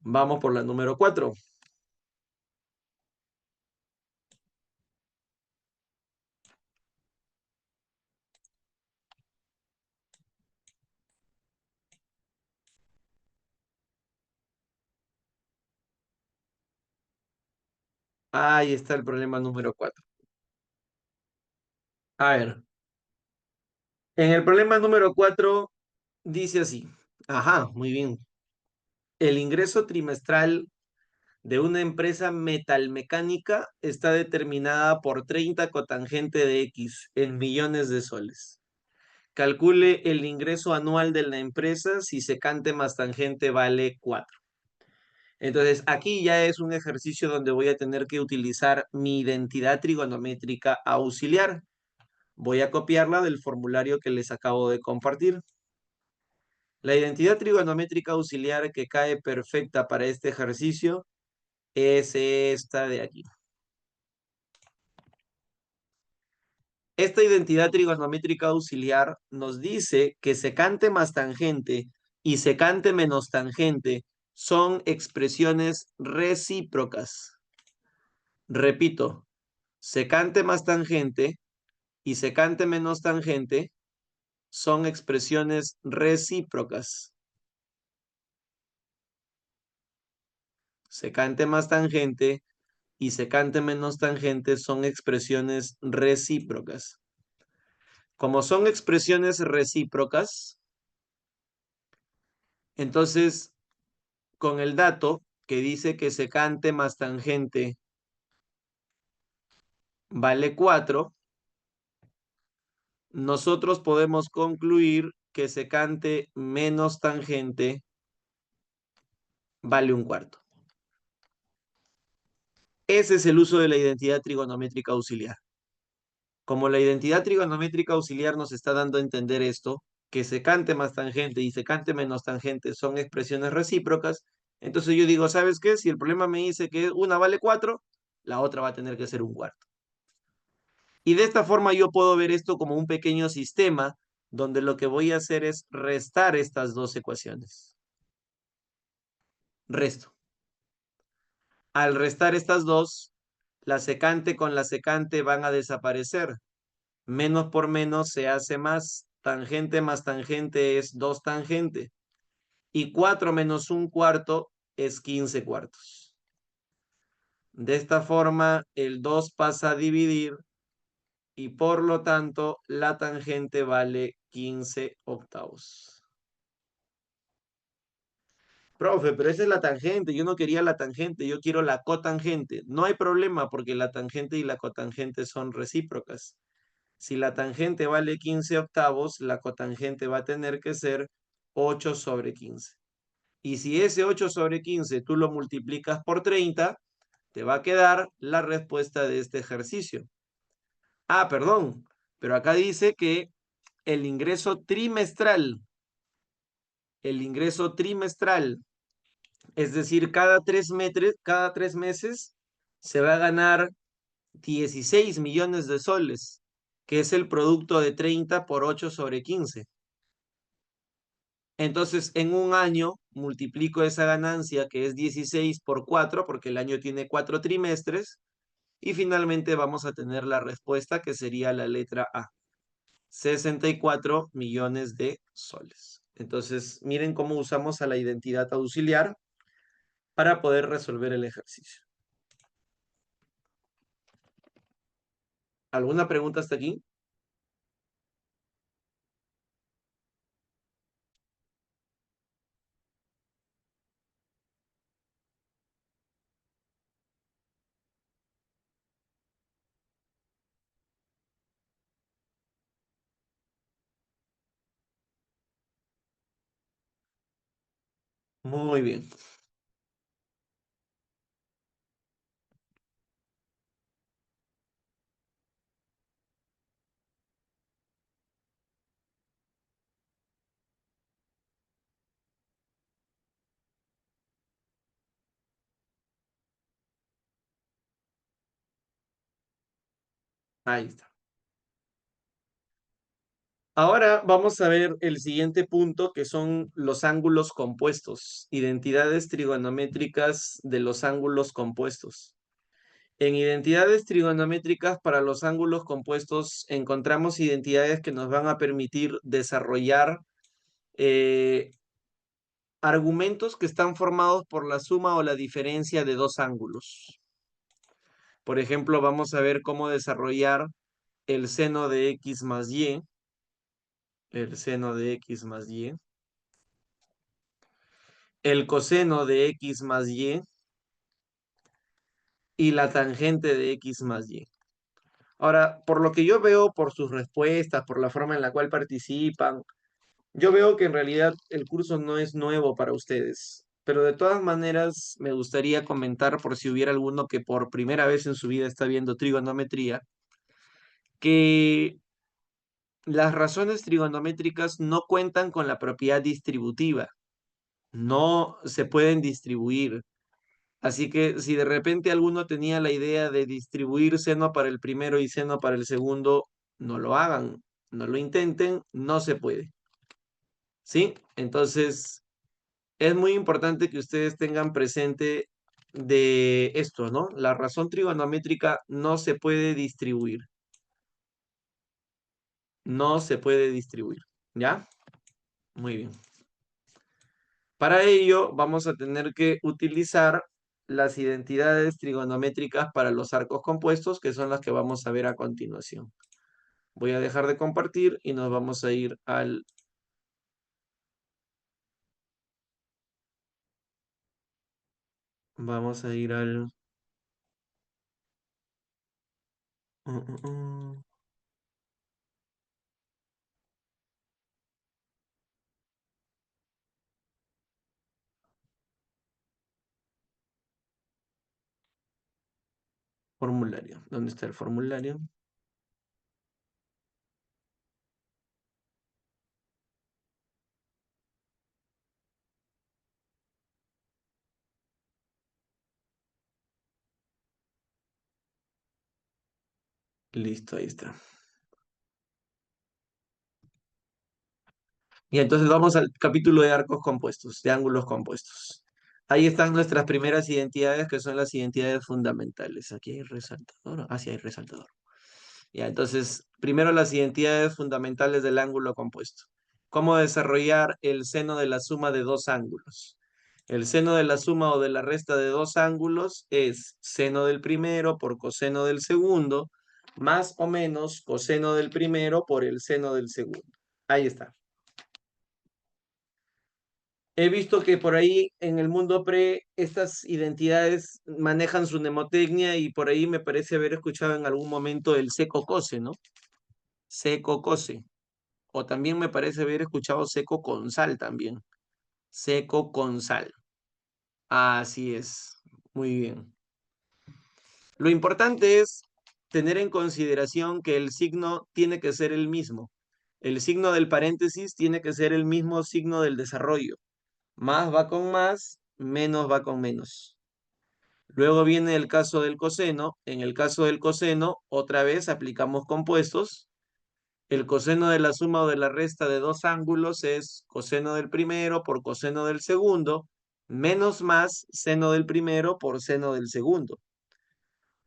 Vamos por la número 4. Ahí está el problema número 4. A ver, en el problema número 4 dice así. Ajá, muy bien. El ingreso trimestral de una empresa metalmecánica está determinada por 30 cotangente de X en millones de soles. Calcule el ingreso anual de la empresa si secante más tangente vale 4. Entonces, aquí ya es un ejercicio donde voy a tener que utilizar mi identidad trigonométrica auxiliar. Voy a copiarla del formulario que les acabo de compartir. La identidad trigonométrica auxiliar que cae perfecta para este ejercicio es esta de aquí. Esta identidad trigonométrica auxiliar nos dice que secante más tangente y secante menos tangente son expresiones recíprocas. Repito, secante más tangente y secante menos tangente son expresiones recíprocas. Secante más tangente y secante menos tangente son expresiones recíprocas. Como son expresiones recíprocas, entonces con el dato que dice que secante más tangente vale 4, nosotros podemos concluir que secante menos tangente vale 1/4. Ese es el uso de la identidad trigonométrica auxiliar. Como la identidad trigonométrica auxiliar nos está dando a entender esto, que secante más tangente y secante menos tangente son expresiones recíprocas, entonces yo digo, ¿sabes qué? Si el problema me dice que una vale 4, la otra va a tener que ser 1/4. Y de esta forma yo puedo ver esto como un pequeño sistema donde lo que voy a hacer es restar estas dos ecuaciones. Resto. Al restar estas dos, la secante con la secante van a desaparecer. Menos por menos se hace más. Tangente más tangente es 2 tangente. Y 4 menos 1/4 es 15 cuartos. De esta forma, el 2 pasa a dividir y por lo tanto la tangente vale 15 octavos. Profe, pero esa es la tangente. Yo no quería la tangente, yo quiero la cotangente. No hay problema porque la tangente y la cotangente son recíprocas. Si la tangente vale 15 octavos, la cotangente va a tener que ser 8 sobre 15. Y si ese 8 sobre 15 tú lo multiplicas por 30, te va a quedar la respuesta de este ejercicio. Ah, perdón, pero acá dice que el ingreso trimestral, el ingreso trimestral, es decir, cada 3 meses se va a ganar 16 millones de soles, que es el producto de 30 por 8 sobre 15. Entonces, en un año multiplico esa ganancia, que es 16 por 4, porque el año tiene 4 trimestres, y finalmente vamos a tener la respuesta que sería la letra A, 64 millones de soles. Entonces, miren cómo usamos a la identidad auxiliar para poder resolver el ejercicio. ¿Alguna pregunta hasta aquí? Muy bien. Ahí está. Ahora vamos a ver el siguiente punto, que son los ángulos compuestos, identidades trigonométricas de los ángulos compuestos. En identidades trigonométricas para los ángulos compuestos encontramos identidades que nos van a permitir desarrollar eh, argumentos que están formados por la suma o la diferencia de dos ángulos. Por ejemplo, vamos a ver cómo desarrollar el seno de x más y, el seno de x más y, el coseno de x más y la tangente de x más y. Ahora, por lo que yo veo, por sus respuestas, por la forma en la cual participan, yo veo que en realidad el curso no es nuevo para ustedes, pero de todas maneras me gustaría comentar, por si hubiera alguno que por primera vez en su vida está viendo trigonometría, que las razones trigonométricas no cuentan con la propiedad distributiva, no se pueden distribuir. Así que si de repente alguno tenía la idea de distribuir seno para el primero y seno para el segundo, no lo hagan, no lo intenten, no se puede. ¿Sí? Entonces, es muy importante que ustedes tengan presente de esto, ¿no? La razón trigonométrica no se puede distribuir, no se puede distribuir, ¿ya? Muy bien. Para ello, vamos a tener que utilizar las identidades trigonométricas para los arcos compuestos, que son las que vamos a ver a continuación. Voy a dejar de compartir y nos vamos a ir al... Vamos a ir al... uh, uh, uh, formulario. ¿Dónde está el formulario? Listo, ahí está. Y entonces vamos al capítulo de arcos compuestos, de ángulos compuestos. Ahí están nuestras primeras identidades, que son las identidades fundamentales. Aquí hay resaltador. Ah, sí, hay resaltador. Ya, entonces, primero las identidades fundamentales del ángulo compuesto. ¿Cómo desarrollar el seno de la suma de dos ángulos? El seno de la suma o de la resta de dos ángulos es seno del primero por coseno del segundo, más o menos coseno del primero por el seno del segundo. Ahí está. He visto que por ahí en el mundo pre estas identidades manejan su mnemotecnia y por ahí me parece haber escuchado en algún momento el seco cose, ¿no? Seco cose. O también me parece haber escuchado seco con sal también. Seco con sal. Así es. Muy bien. Lo importante es tener en consideración que el signo tiene que ser el mismo. El signo del paréntesis tiene que ser el mismo signo del desarrollo. Más va con más, menos va con menos. Luego viene el caso del coseno. En el caso del coseno, otra vez aplicamos compuestos. El coseno de la suma o de la resta de dos ángulos es coseno del primero por coseno del segundo, menos más seno del primero por seno del segundo.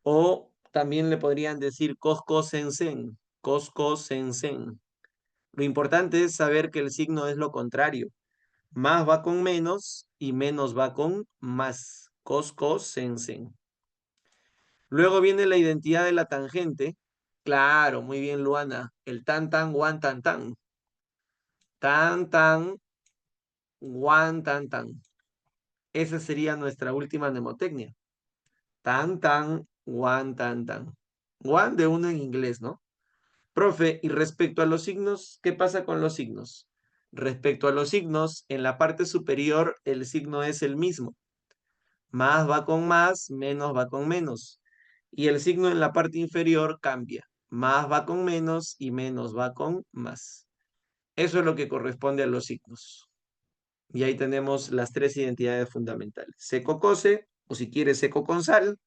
O también le podrían decir cos cosen sen, cos cosen sen. Lo importante es saber que el signo es lo contrario. Más va con menos y menos va con más. Cos cosen sen. Luego viene la identidad de la tangente. Claro, muy bien, Luana. El tan tan guan tan tan. Tan tan guan tan tan. Esa sería nuestra última mnemotecnia. Tan tan guan tan tan. Guan de uno en inglés, ¿no? Profe, y respecto a los signos, ¿qué pasa con los signos? Respecto a los signos, en la parte superior el signo es el mismo. Más va con más, menos va con menos. Y el signo en la parte inferior cambia. Más va con menos y menos va con más. Eso es lo que corresponde a los signos. Y ahí tenemos las tres identidades fundamentales. Seco cose, o si quieres seco con sal,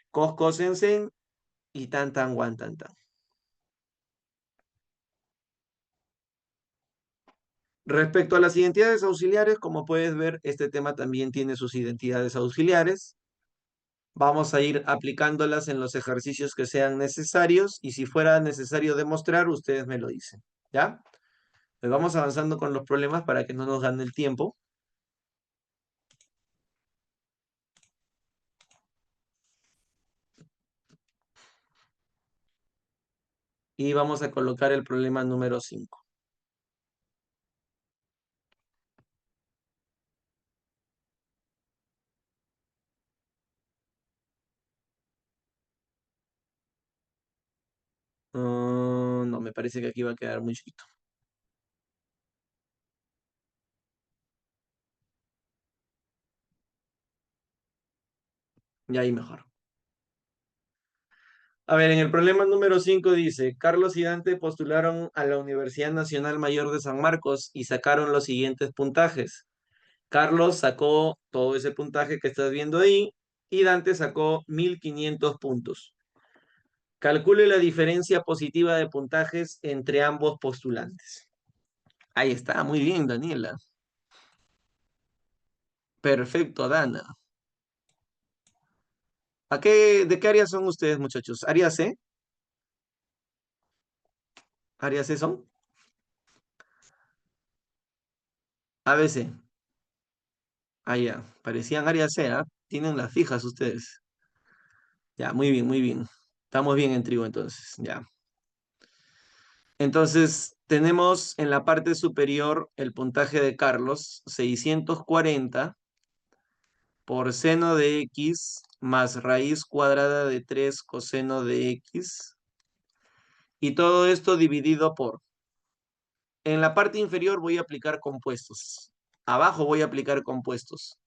cos cosen sen y tan tan guan tan tan. Respecto a las identidades auxiliares, como puedes ver, este tema también tiene sus identidades auxiliares. Vamos a ir aplicándolas en los ejercicios que sean necesarios y si fuera necesario demostrar, ustedes me lo dicen. ¿Ya? Pues vamos avanzando con los problemas para que no nos gane el tiempo. Y vamos a colocar el problema número 5. No, me parece que aquí va a quedar muy chiquito. Y ahí mejor. A ver, en el problema número 5 dice, Carlos y Dante postularon a la Universidad Nacional Mayor de San Marcos y sacaron los siguientes puntajes. Carlos sacó todo ese puntaje que estás viendo ahí y Dante sacó 1500 puntos. Calcule la diferencia positiva de puntajes entre ambos postulantes. Ahí está, muy bien, Daniela. Perfecto, Dana. ¿De qué área son ustedes, muchachos? ¿Área C? ¿Área C son? ABC. Ah, ya. Parecían área C, ¿ah? Tienen las fijas ustedes. Ya, muy bien, muy bien. Estamos bien en trigo entonces, ya. Entonces, tenemos en la parte superior el puntaje de Carlos, 640 por seno de x más raíz cuadrada de 3 coseno de x. Y todo esto dividido por. En la parte inferior voy a aplicar compuestos. Abajo voy a aplicar compuestos.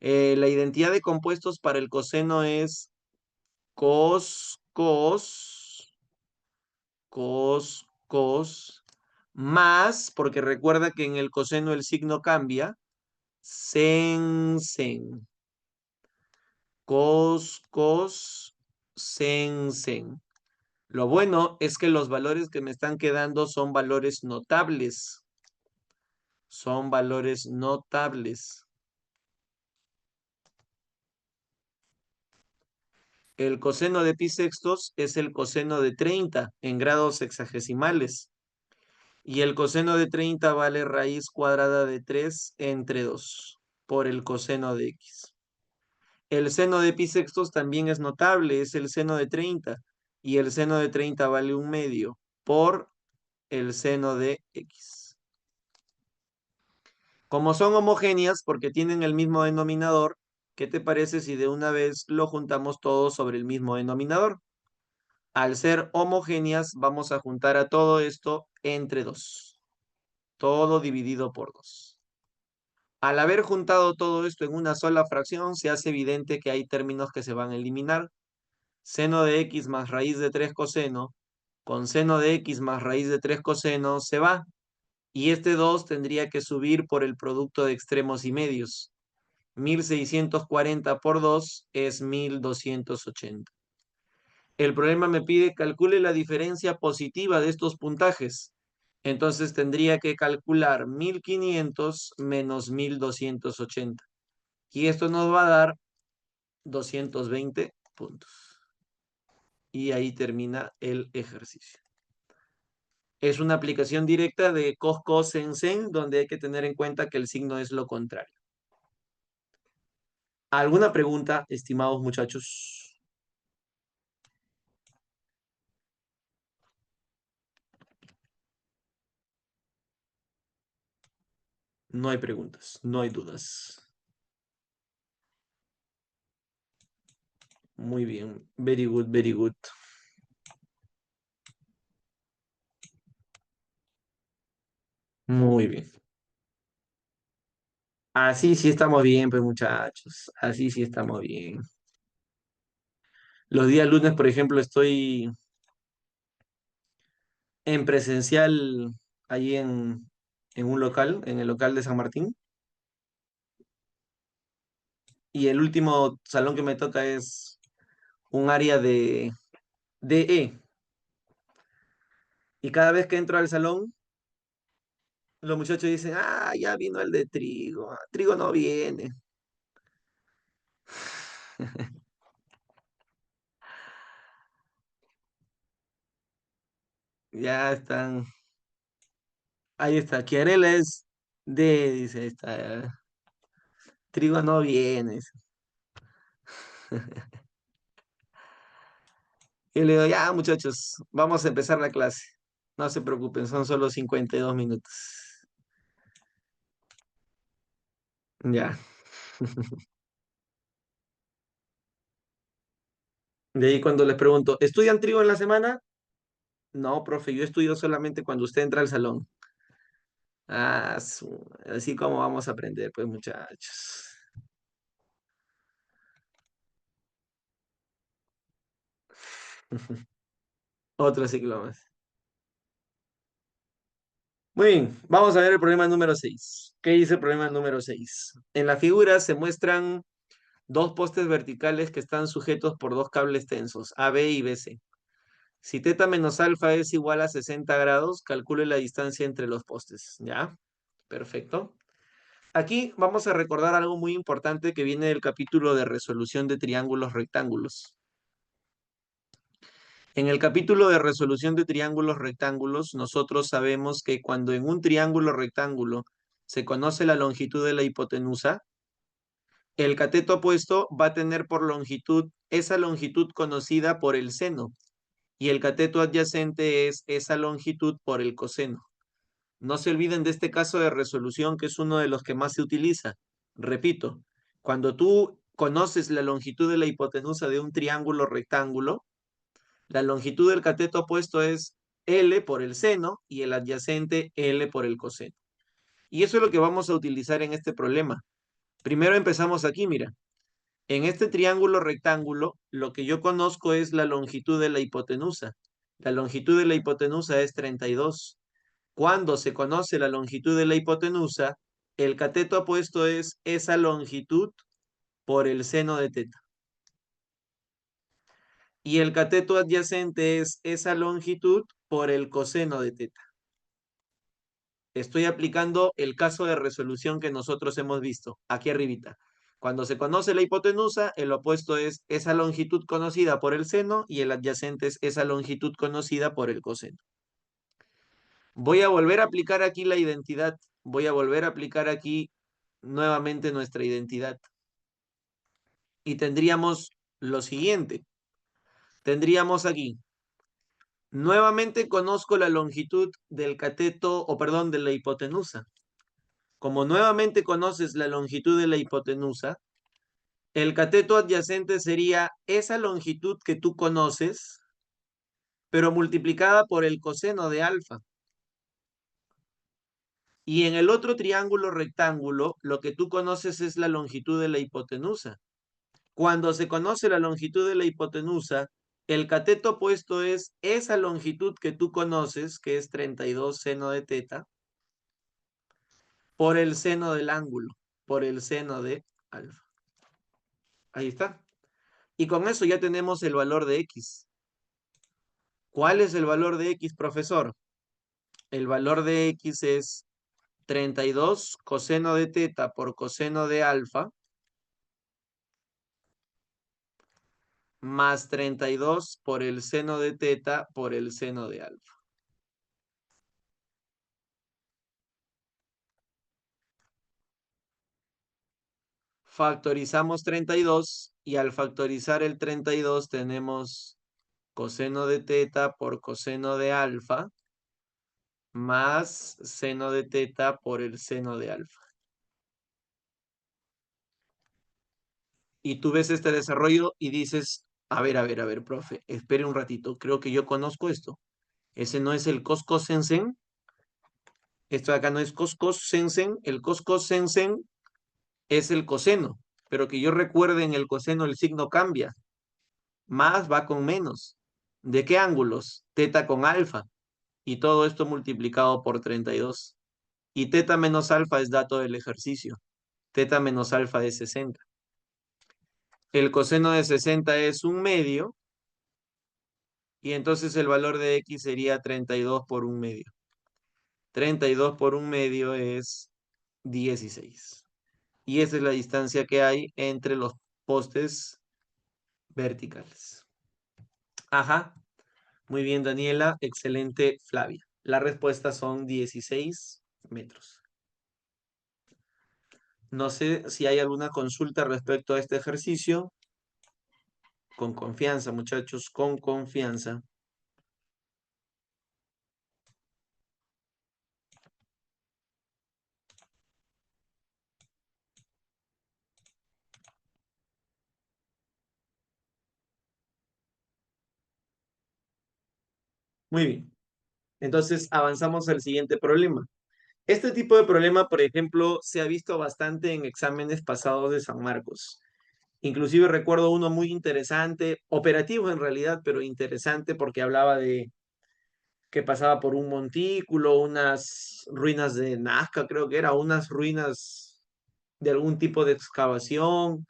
La identidad de compuestos para el coseno es cos, más, porque recuerda que en el coseno el signo cambia, sen. Sen. Lo bueno es que los valores que me están quedando son valores notables. Son valores notables. El coseno de pi sextos es el coseno de 30 en grados sexagesimales. Y el coseno de 30 vale raíz cuadrada de 3 entre 2 por el coseno de x. El seno de pi sextos también es notable, es el seno de 30. Y el seno de 30 vale 1/2 por el seno de X. Como son homogéneas porque tienen el mismo denominador, ¿qué te parece si de una vez lo juntamos todo sobre el mismo denominador? Al ser homogéneas, vamos a juntar a todo esto entre 2. Todo dividido por 2. Al haber juntado todo esto en una sola fracción, se hace evidente que hay términos que se van a eliminar. Seno de X más raíz de 3 coseno, con seno de X más raíz de 3 coseno, se va. Y este 2 tendría que subir por el producto de extremos y medios. 1640 por 2 es 1280. El problema me pide calcule la diferencia positiva de estos puntajes. Entonces tendría que calcular 1500 menos 1280. Y esto nos va a dar 220 puntos. Y ahí termina el ejercicio. Es una aplicación directa de cos, cos, sen, sen, donde hay que tener en cuenta que el signo es lo contrario. ¿Alguna pregunta, estimados muchachos? No hay preguntas, no hay dudas. Muy bien, very good, very good. Muy bien. Así sí estamos bien, pues muchachos. Así sí estamos bien. Los días lunes, por ejemplo, estoy en presencial ahí en un local, en el local de San Martín. Y el último salón que me toca es un área de DE. Y cada vez que entro al salón, los muchachos dicen, ah, ya vino el de trigo. Trigo no viene. Ya están. Ahí está. Querela es D, dice esta. Trigo no viene. Y le digo, ya muchachos, vamos a empezar la clase. No se preocupen, son solo 52 minutos. Ya. De ahí cuando les pregunto, ¿estudian trigo en la semana? No, profe, yo estudio solamente cuando usted entra al salón. Ah, así como vamos a aprender, pues muchachos. Otro ciclo más. Muy bien, vamos a ver el problema número 6. ¿Qué dice el problema número 6? En la figura se muestran dos postes verticales que están sujetos por dos cables tensos, AB y BC. Si teta menos alfa es igual a 60 grados, calcule la distancia entre los postes. ¿Ya? Perfecto. Aquí vamos a recordar algo muy importante que viene del capítulo de resolución de triángulos rectángulos. En el capítulo de resolución de triángulos rectángulos, nosotros sabemos que cuando en un triángulo rectángulo se conoce la longitud de la hipotenusa, el cateto opuesto va a tener por longitud esa longitud conocida por el seno y el cateto adyacente es esa longitud por el coseno. No se olviden de este caso de resolución que es uno de los que más se utiliza. Repito, cuando tú conoces la longitud de la hipotenusa de un triángulo rectángulo, la longitud del cateto opuesto es L por el seno y el adyacente L por el coseno. Y eso es lo que vamos a utilizar en este problema. Primero empezamos aquí, mira. En este triángulo rectángulo, lo que yo conozco es la longitud de la hipotenusa. La longitud de la hipotenusa es 32. Cuando se conoce la longitud de la hipotenusa, el cateto opuesto es esa longitud por el seno de teta. Y el cateto adyacente es esa longitud por el coseno de teta. Estoy aplicando el caso de resolución que nosotros hemos visto, aquí arribita. Cuando se conoce la hipotenusa, el opuesto es esa longitud conocida por el seno y el adyacente es esa longitud conocida por el coseno. Voy a volver a aplicar aquí la identidad. Voy a volver a aplicar aquí nuevamente nuestra identidad. Y tendríamos lo siguiente. Tendríamos aquí Nuevamente conozco la longitud del cateto, o perdón, de la hipotenusa. Como nuevamente conoces la longitud de la hipotenusa, el cateto adyacente sería esa longitud que tú conoces, pero multiplicada por el coseno de alfa. Y en el otro triángulo rectángulo, lo que tú conoces es la longitud de la hipotenusa. Cuando se conoce la longitud de la hipotenusa, el cateto opuesto es esa longitud que tú conoces, que es 32 seno de teta, por el seno del ángulo, por el seno de alfa. Ahí está. Y con eso ya tenemos el valor de x. ¿Cuál es el valor de x, profesor? El valor de x es 32 coseno de teta por coseno de alfa más 32 por el seno de teta por el seno de alfa. Factorizamos 32 y al factorizar el 32 tenemos coseno de teta por coseno de alfa más seno de teta por el seno de alfa. Y tú ves este desarrollo y dices, a ver, profe, espere un ratito, creo que yo conozco esto. Ese no es el coscosensen, esto de acá no es coscosensen, el coscosensen es el coseno, pero que yo recuerde en el coseno el signo cambia, más va con menos. ¿De qué ángulos? Teta con alfa, y todo esto multiplicado por 32. Y teta menos alfa es dato del ejercicio, teta menos alfa es 60. El coseno de 60 es un medio, y entonces el valor de x sería 32 por un medio. 32 por un medio es 16. Y esa es la distancia que hay entre los postes verticales. Ajá, muy bien, Daniela, excelente, Flavia. La respuesta son 16 metros. No sé si hay alguna consulta respecto a este ejercicio. Con confianza, muchachos, con confianza. Muy bien. Entonces avanzamos al siguiente problema. Este tipo de problema, por ejemplo, se ha visto bastante en exámenes pasados de San Marcos. Inclusive recuerdo uno muy interesante, operativo en realidad, pero interesante porque hablaba de que pasaba por un montículo, unas ruinas de Nazca, creo que era, unas ruinas de algún tipo de excavación.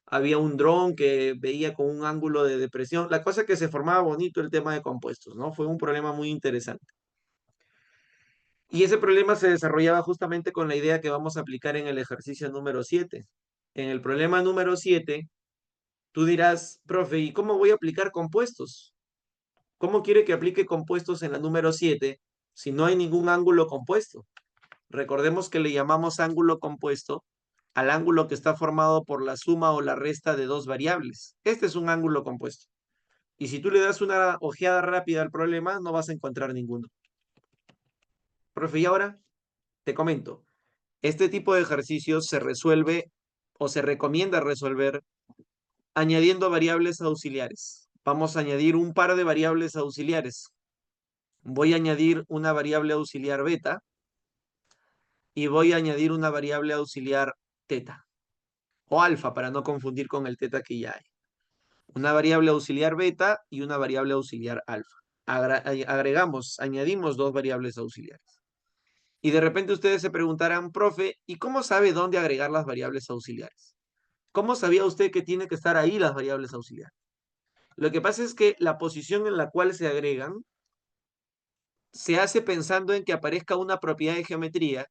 Había un dron que veía con un ángulo de depresión. La cosa es que se formaba bonito el tema de compuestos, ¿no? Fue un problema muy interesante. Y ese problema se desarrollaba justamente con la idea que vamos a aplicar en el ejercicio número 7. En el problema número 7, tú dirás, profe, ¿y cómo voy a aplicar compuestos? ¿Cómo quiere que aplique compuestos en la número 7 si no hay ningún ángulo compuesto? Recordemos que le llamamos ángulo compuesto al ángulo que está formado por la suma o la resta de dos variables. Este es un ángulo compuesto. Y si tú le das una ojeada rápida al problema, no vas a encontrar ninguno. Profe, y ahora te comento. Este tipo de ejercicios se resuelve o se recomienda resolver añadiendo variables auxiliares. Vamos a añadir un par de variables auxiliares. Voy a añadir una variable auxiliar beta y voy a añadir una variable auxiliar teta o alfa para no confundir con el teta que ya hay. Una variable auxiliar beta y una variable auxiliar alfa. Agregamos, añadimos dos variables auxiliares. Y de repente ustedes se preguntarán, profe, ¿y cómo sabe dónde agregar las variables auxiliares? ¿Cómo sabía usted que tiene que estar ahí las variables auxiliares? Lo que pasa es que la posición en la cual se agregan se hace pensando en que aparezca una propiedad de geometría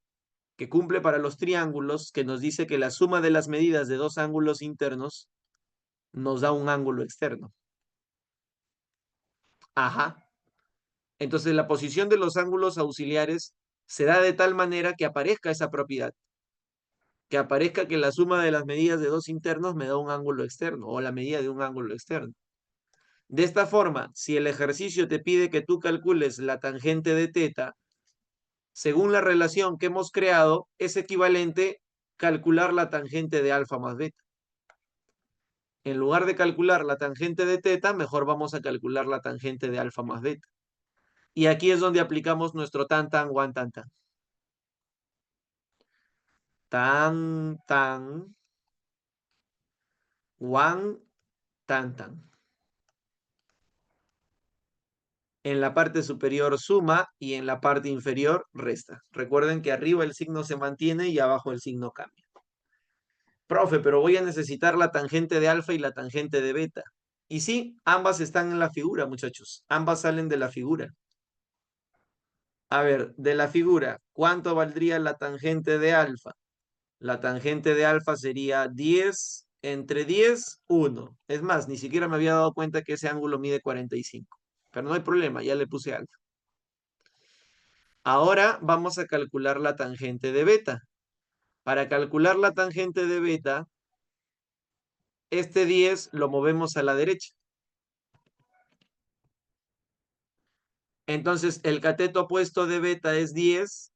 que cumple para los triángulos, que nos dice que la suma de las medidas de dos ángulos internos nos da un ángulo externo. Ajá. Entonces la posición de los ángulos auxiliares se da de tal manera que aparezca esa propiedad, que aparezca que la suma de las medidas de dos internos me da un ángulo externo o la medida de un ángulo externo. De esta forma, si el ejercicio te pide que tú calcules la tangente de teta, según la relación que hemos creado, es equivalente calcular la tangente de alfa más beta. En lugar de calcular la tangente de teta, mejor vamos a calcular la tangente de alfa más beta. Y aquí es donde aplicamos nuestro tan tan, guan tan tan. Tan tan, guan tan tan. En la parte superior suma y en la parte inferior resta. Recuerden que arriba el signo se mantiene y abajo el signo cambia. Profe, pero voy a necesitar la tangente de alfa y la tangente de beta. Y sí, ambas están en la figura, muchachos. Ambas salen de la figura. A ver, de la figura, ¿cuánto valdría la tangente de alfa? La tangente de alfa sería 10 entre 10, 1. Es más, ni siquiera me había dado cuenta que ese ángulo mide 45. Pero no hay problema, ya le puse alfa. Ahora vamos a calcular la tangente de beta. Para calcular la tangente de beta, este 10 lo movemos a la derecha. Entonces, el cateto opuesto de beta es 10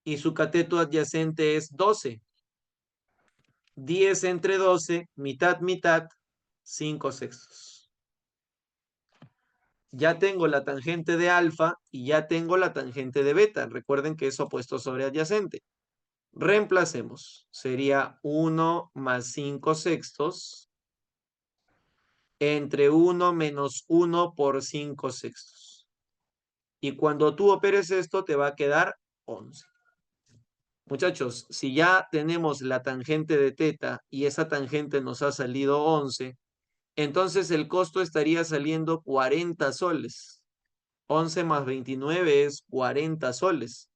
y su cateto adyacente es 12. 10 entre 12, mitad, mitad, 5 sextos. Ya tengo la tangente de alfa y ya tengo la tangente de beta. Recuerden que es opuesto sobre adyacente. Reemplacemos. Sería 1 más 5 sextos entre 1 menos 1 por 5 sextos. Y cuando tú operes esto, te va a quedar 11. Muchachos, si ya tenemos la tangente de teta y esa tangente nos ha salido 11, entonces el costo estaría saliendo 40 soles. 11 más 29 es 40 soles.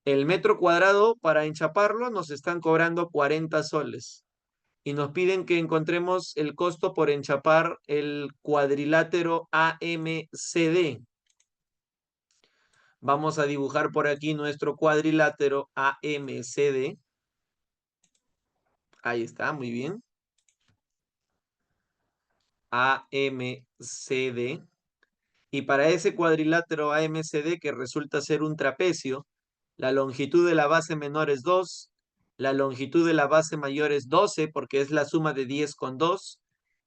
El metro cuadrado para enchaparlo nos están cobrando 40 soles. Y nos piden que encontremos el costo por enchapar el cuadrilátero AMCD. Vamos a dibujar por aquí nuestro cuadrilátero AMCD. Ahí está, muy bien. AMCD. Y para ese cuadrilátero AMCD, que resulta ser un trapecio, la longitud de la base menor es 2, la longitud de la base mayor es 12, porque es la suma de 10 con 2,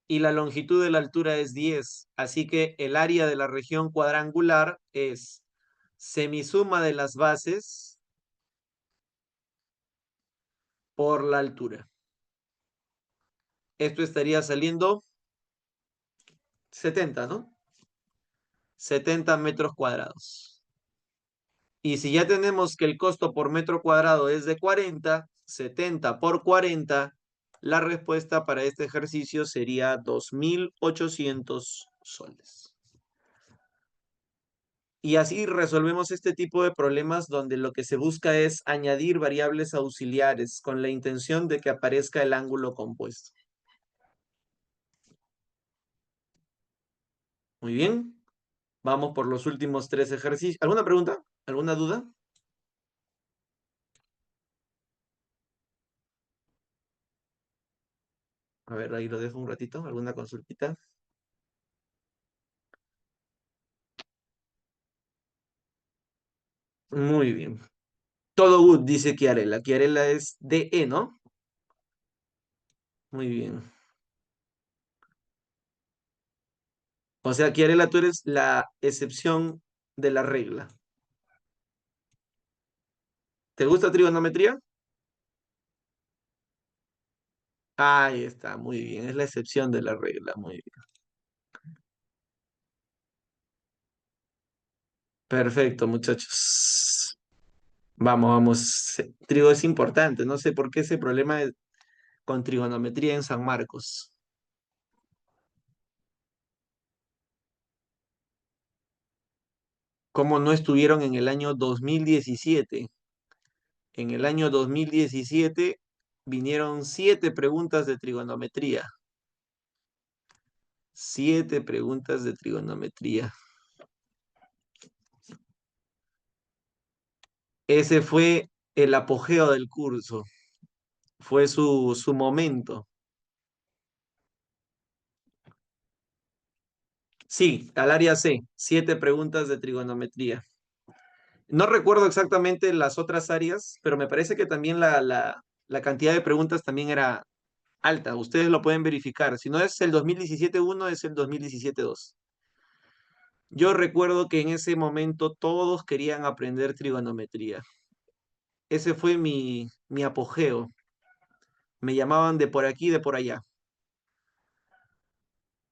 y la longitud de la altura es 10. Así que el área de la región cuadrangular es semisuma de las bases por la altura. Esto estaría saliendo 70, ¿no? 70 metros cuadrados. Y si ya tenemos que el costo por metro cuadrado es de 40, 70 por 40, la respuesta para este ejercicio sería 2.800 soles. Y así resolvemos este tipo de problemas donde lo que se busca es añadir variables auxiliares con la intención de que aparezca el ángulo compuesto. Muy bien. Vamos por los últimos 3 ejercicios. ¿Alguna pregunta? ¿Alguna duda? A ver, ahí lo dejo un ratito. ¿Alguna consultita? Muy bien. Todo good, dice Chiarella. Chiarella es DE, ¿no? Muy bien. O sea, Chiarella, tú eres la excepción de la regla. ¿Te gusta trigonometría? Ahí está, muy bien. Es la excepción de la regla, muy bien. Perfecto, muchachos. Vamos, vamos. Trigo es importante. No sé por qué ese problema con trigonometría en San Marcos. ¿Cómo no estuvieron en el año 2017? En el año 2017 vinieron 7 preguntas de trigonometría. 7 preguntas de trigonometría. Ese fue el apogeo del curso. Fue su momento. Sí, al área C, 7 preguntas de trigonometría. No recuerdo exactamente las otras áreas, pero me parece que también la cantidad de preguntas también era alta. Ustedes lo pueden verificar. Si no es el 2017-1, es el 2017-2. Yo recuerdo que en ese momento todos querían aprender trigonometría. Ese fue mi apogeo. Me llamaban de por aquí, de por allá.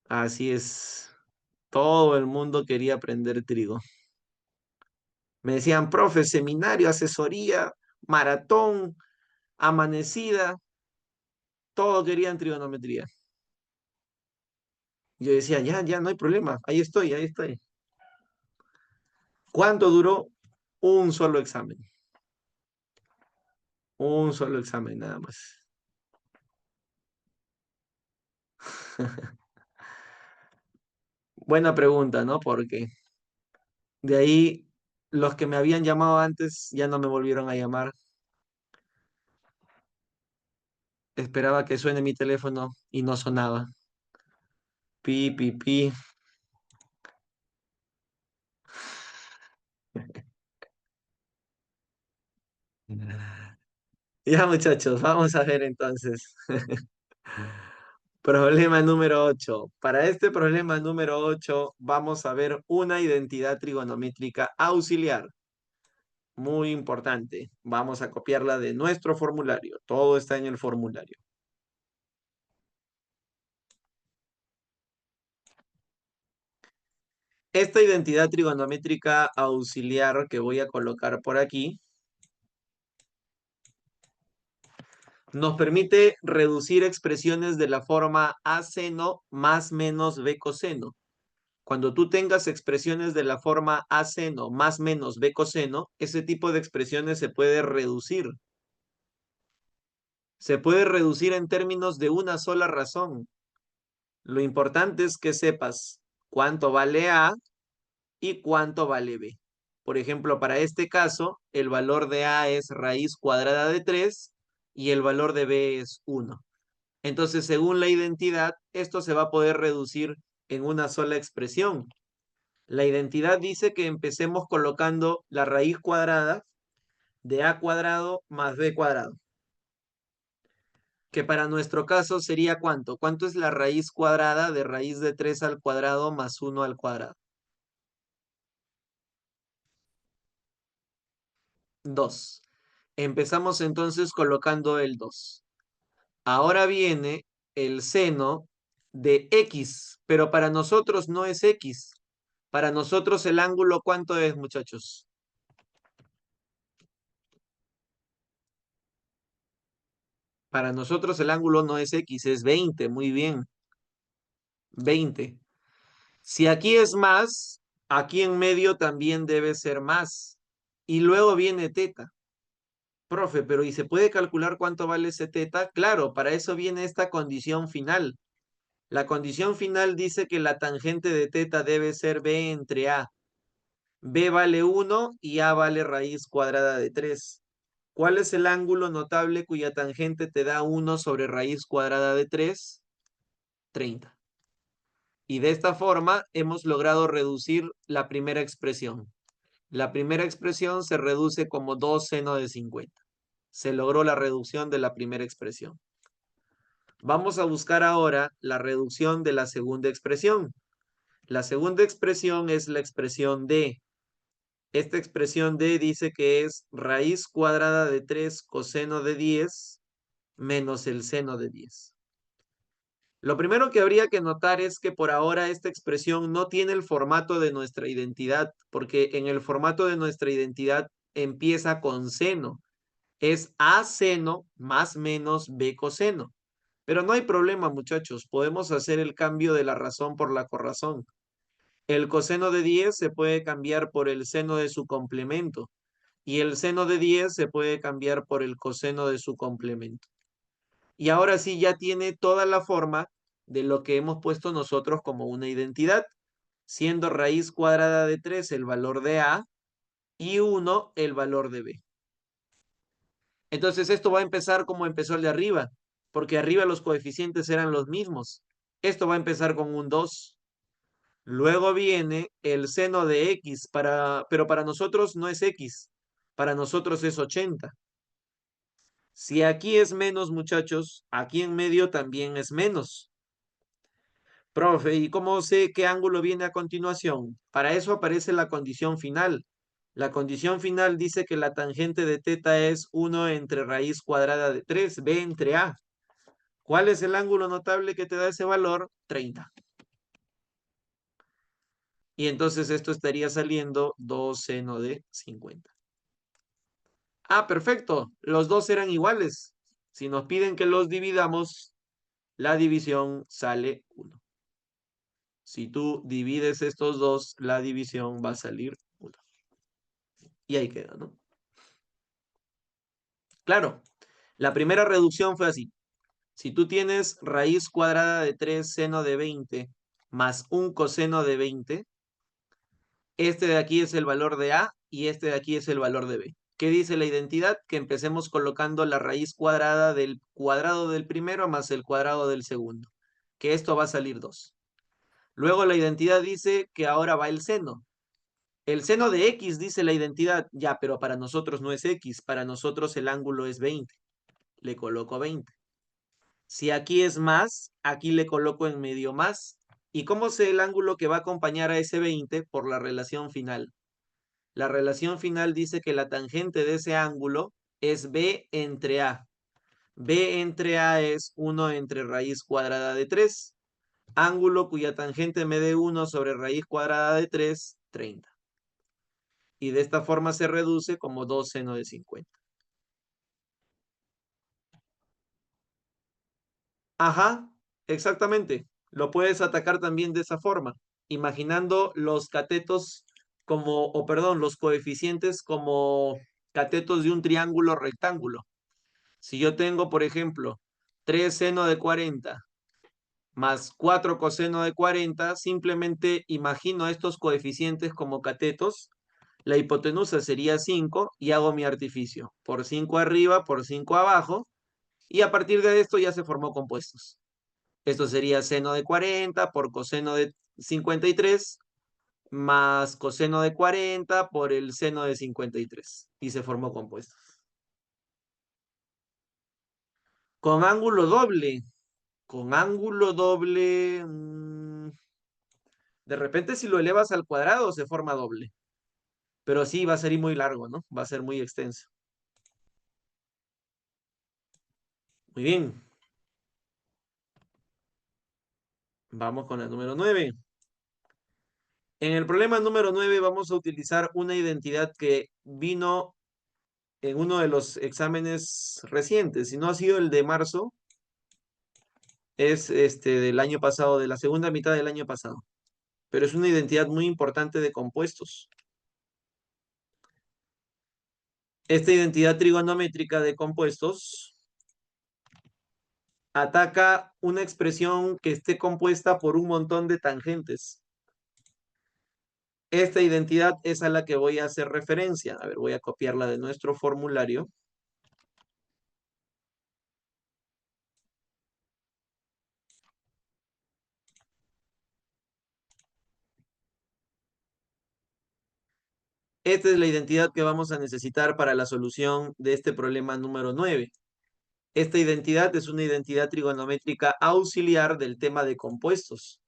Así es. Todo el mundo quería aprender trigo. Me decían, profe, seminario, asesoría, maratón, amanecida, todo querían trigonometría. Yo decía, ya, ya, no hay problema, ahí estoy, ahí estoy. ¿Cuánto duró? Un solo examen. Un solo examen nada más. Buena pregunta, ¿no? Porque de ahí los que me habían llamado antes ya no me volvieron a llamar. Esperaba que suene mi teléfono y no sonaba. Pi, pi, pi. Ya, muchachos, vamos a ver entonces. Problema número 8. Para este problema número 8 vamos a ver una identidad trigonométrica auxiliar. Muy importante. Vamos a copiarla de nuestro formulario. Todo está en el formulario. Esta identidad trigonométrica auxiliar que voy a colocar por aquí nos permite reducir expresiones de la forma a seno más menos b coseno. Cuando tú tengas expresiones de la forma a seno más menos b coseno, ese tipo de expresiones se puede reducir. Se puede reducir en términos de una sola razón. Lo importante es que sepas cuánto vale A y cuánto vale B. Por ejemplo, para este caso, el valor de A es raíz cuadrada de 3 y el valor de B es 1. Entonces, según la identidad, esto se va a poder reducir en una sola expresión. La identidad dice que empecemos colocando la raíz cuadrada de A cuadrado más B cuadrado, que para nuestro caso sería ¿cuánto? ¿Cuánto es la raíz cuadrada de raíz de 3 al cuadrado más 1 al cuadrado? 2. Empezamos entonces colocando el 2. Ahora viene el seno de X, pero para nosotros no es X. Para nosotros el ángulo, ¿cuánto es, muchachos? Para nosotros el ángulo no es X, es 20. Muy bien, 20. Si aquí es más, aquí en medio también debe ser más. Y luego viene teta. Profe, pero ¿y se puede calcular cuánto vale ese teta? Claro, para eso viene esta condición final. La condición final dice que la tangente de teta debe ser b entre a. B vale 1 y a vale raíz cuadrada de 3. ¿Cuál es el ángulo notable cuya tangente te da 1 sobre raíz cuadrada de 3? 30. Y de esta forma hemos logrado reducir la primera expresión. La primera expresión se reduce como 2 seno de 50. Se logró la reducción de la primera expresión. Vamos a buscar ahora la reducción de la segunda expresión. La segunda expresión es la expresión d. Esta expresión d dice que es raíz cuadrada de 3 coseno de 10 menos el seno de 10. Lo primero que habría que notar es que por ahora esta expresión no tiene el formato de nuestra identidad, porque en el formato de nuestra identidad empieza con seno. Es a seno más menos b coseno. Pero no hay problema, muchachos. Podemos hacer el cambio de la razón por la corrazón. El coseno de 10 se puede cambiar por el seno de su complemento y el seno de 10 se puede cambiar por el coseno de su complemento. Y ahora sí ya tiene toda la forma de lo que hemos puesto nosotros como una identidad, siendo raíz cuadrada de 3 el valor de A y 1 el valor de B. Entonces esto va a empezar como empezó el de arriba, porque arriba los coeficientes eran los mismos. Esto va a empezar con un 2. Luego viene el seno de x, pero para nosotros no es x, para nosotros es 80. Si aquí es menos, muchachos, aquí en medio también es menos. Profe, ¿y cómo sé qué ángulo viene a continuación? Para eso aparece la condición final. La condición final dice que la tangente de teta es 1 entre raíz cuadrada de 3, b entre a. ¿Cuál es el ángulo notable que te da ese valor? 30. Y entonces esto estaría saliendo 2 seno de 50. Ah, perfecto. Los dos eran iguales. Si nos piden que los dividamos, la división sale 1. Si tú divides estos dos, la división va a salir 1. Y ahí queda, ¿no? Claro, la primera reducción fue así. Si tú tienes raíz cuadrada de 3 seno de 20 más un coseno de 20, este de aquí es el valor de A y este de aquí es el valor de B. ¿Qué dice la identidad? Que empecemos colocando la raíz cuadrada del cuadrado del primero más el cuadrado del segundo. Que esto va a salir 2. Luego la identidad dice que ahora va el seno. El seno de X dice la identidad, ya, pero para nosotros no es X, para nosotros el ángulo es 20. Le coloco 20. Si aquí es más, aquí le coloco en medio más. ¿Y cómo sé el ángulo que va a acompañar a ese 20? Por la relación final. La relación final dice que la tangente de ese ángulo es B entre A. B entre A es 1 entre raíz cuadrada de 3. Ángulo cuya tangente me dé 1 sobre raíz cuadrada de 3, 30. Y de esta forma se reduce como 2 seno de 50. Ajá, exactamente. Lo puedes atacar también de esa forma, imaginando los catetos como, o perdón, los coeficientes como catetos de un triángulo rectángulo. Si yo tengo, por ejemplo, 3 seno de 40 más 4 coseno de 40, simplemente imagino estos coeficientes como catetos. La hipotenusa sería 5 y hago mi artificio. Por 5 arriba, por 5 abajo. Y a partir de esto ya se formó compuestos. Esto sería seno de 40 por coseno de 53 más coseno de 40 por el seno de 53. Y se formó compuesto. Con ángulo doble. Con ángulo doble. De repente si lo elevas al cuadrado se forma doble. Pero sí va a ser muy largo, ¿no? Va a ser muy extenso. Muy bien. Vamos con el número 9. En el problema número 9 vamos a utilizar una identidad que vino en uno de los exámenes recientes. Si no ha sido el de marzo, es del año pasado, de la segunda mitad del año pasado. Pero es una identidad muy importante de compuestos. Esta identidad trigonométrica de compuestos ataca una expresión que esté compuesta por un montón de tangentes. Esta identidad es a la que voy a hacer referencia. A ver, voy a copiarla de nuestro formulario. Esta es la identidad que vamos a necesitar para la solución de este problema número 9. Esta identidad es una identidad trigonométrica auxiliar del tema de compuestos.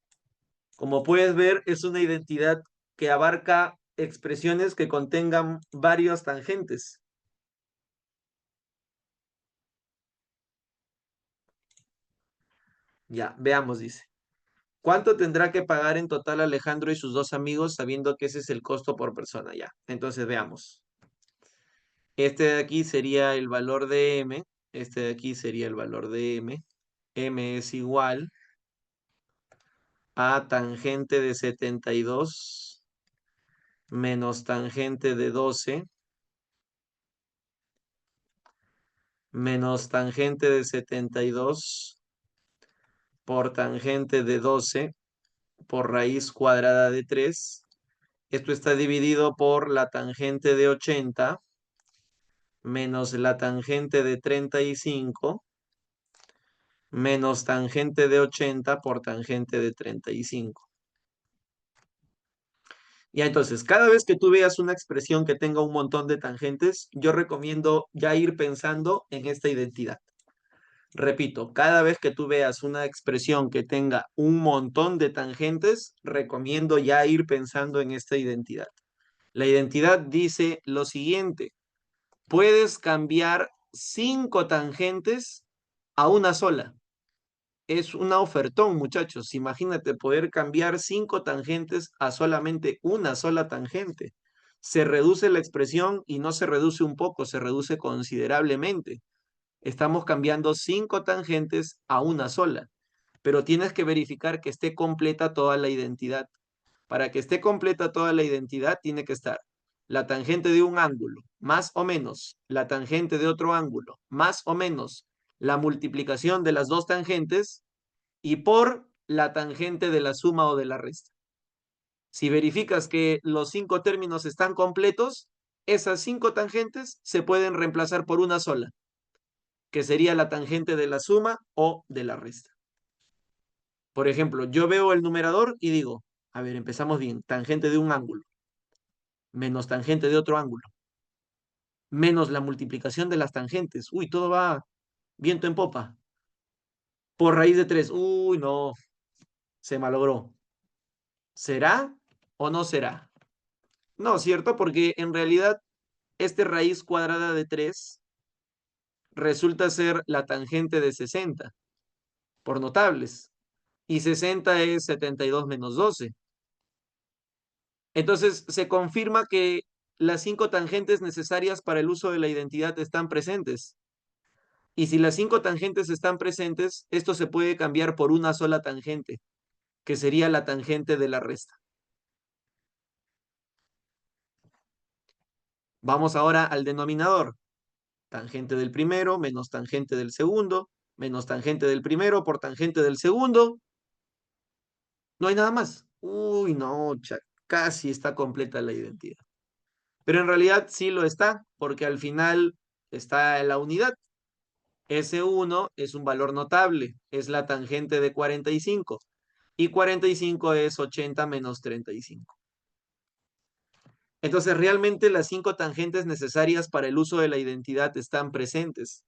Como puedes ver, es una identidad que abarca expresiones que contengan varios tangentes. Ya, veamos, dice. ¿Cuánto tendrá que pagar en total Alejandro y sus dos amigos sabiendo que ese es el costo por persona? Ya, entonces veamos. Este de aquí sería el valor de M. Este de aquí sería el valor de M. M es igual a tangente de 72 menos tangente de 12 menos tangente de 72 por tangente de 12 por raíz cuadrada de 3. Esto está dividido por la tangente de 80 menos la tangente de 35 menos tangente de 80 por tangente de 35. Ya entonces, cada vez que tú veas una expresión que tenga un montón de tangentes, yo recomiendo ya ir pensando en esta identidad. Repito, cada vez que tú veas una expresión que tenga un montón de tangentes, recomiendo ya ir pensando en esta identidad. La identidad dice lo siguiente: puedes cambiar 5 tangentes a una sola. Es una ofertón, muchachos. Imagínate poder cambiar 5 tangentes a solamente una sola tangente. Se reduce la expresión y no se reduce un poco, se reduce considerablemente. Estamos cambiando 5 tangentes a una sola, pero tienes que verificar que esté completa toda la identidad. Para que esté completa toda la identidad, tiene que estar la tangente de un ángulo, más o menos la tangente de otro ángulo, más o menos la multiplicación de las dos tangentes y por la tangente de la suma o de la resta. Si verificas que los 5 términos están completos, esas 5 tangentes se pueden reemplazar por una sola, que sería la tangente de la suma o de la resta. Por ejemplo, yo veo el numerador y digo, a ver, empezamos bien, tangente de un ángulo, menos tangente de otro ángulo, menos la multiplicación de las tangentes. Uy, todo va viento en popa. Por raíz de 3. Uy, no, se malogró. ¿Será o no será? No, ¿cierto? Porque en realidad este raíz cuadrada de 3 resulta ser la tangente de 60 por notables. Y 60 es 72 menos 12. Entonces se confirma que las 5 tangentes necesarias para el uso de la identidad están presentes. Y si las 5 tangentes están presentes, esto se puede cambiar por una sola tangente, que sería la tangente de la resta. Vamos ahora al denominador. Tangente del primero menos tangente del segundo, menos tangente del primero por tangente del segundo. No hay nada más. Uy, no, casi está completa la identidad. Pero en realidad sí lo está, porque al final está la unidad. S1 es un valor notable, es la tangente de 45. Y 45 es 80 menos 35. Entonces, realmente las 5 tangentes necesarias para el uso de la identidad están presentes.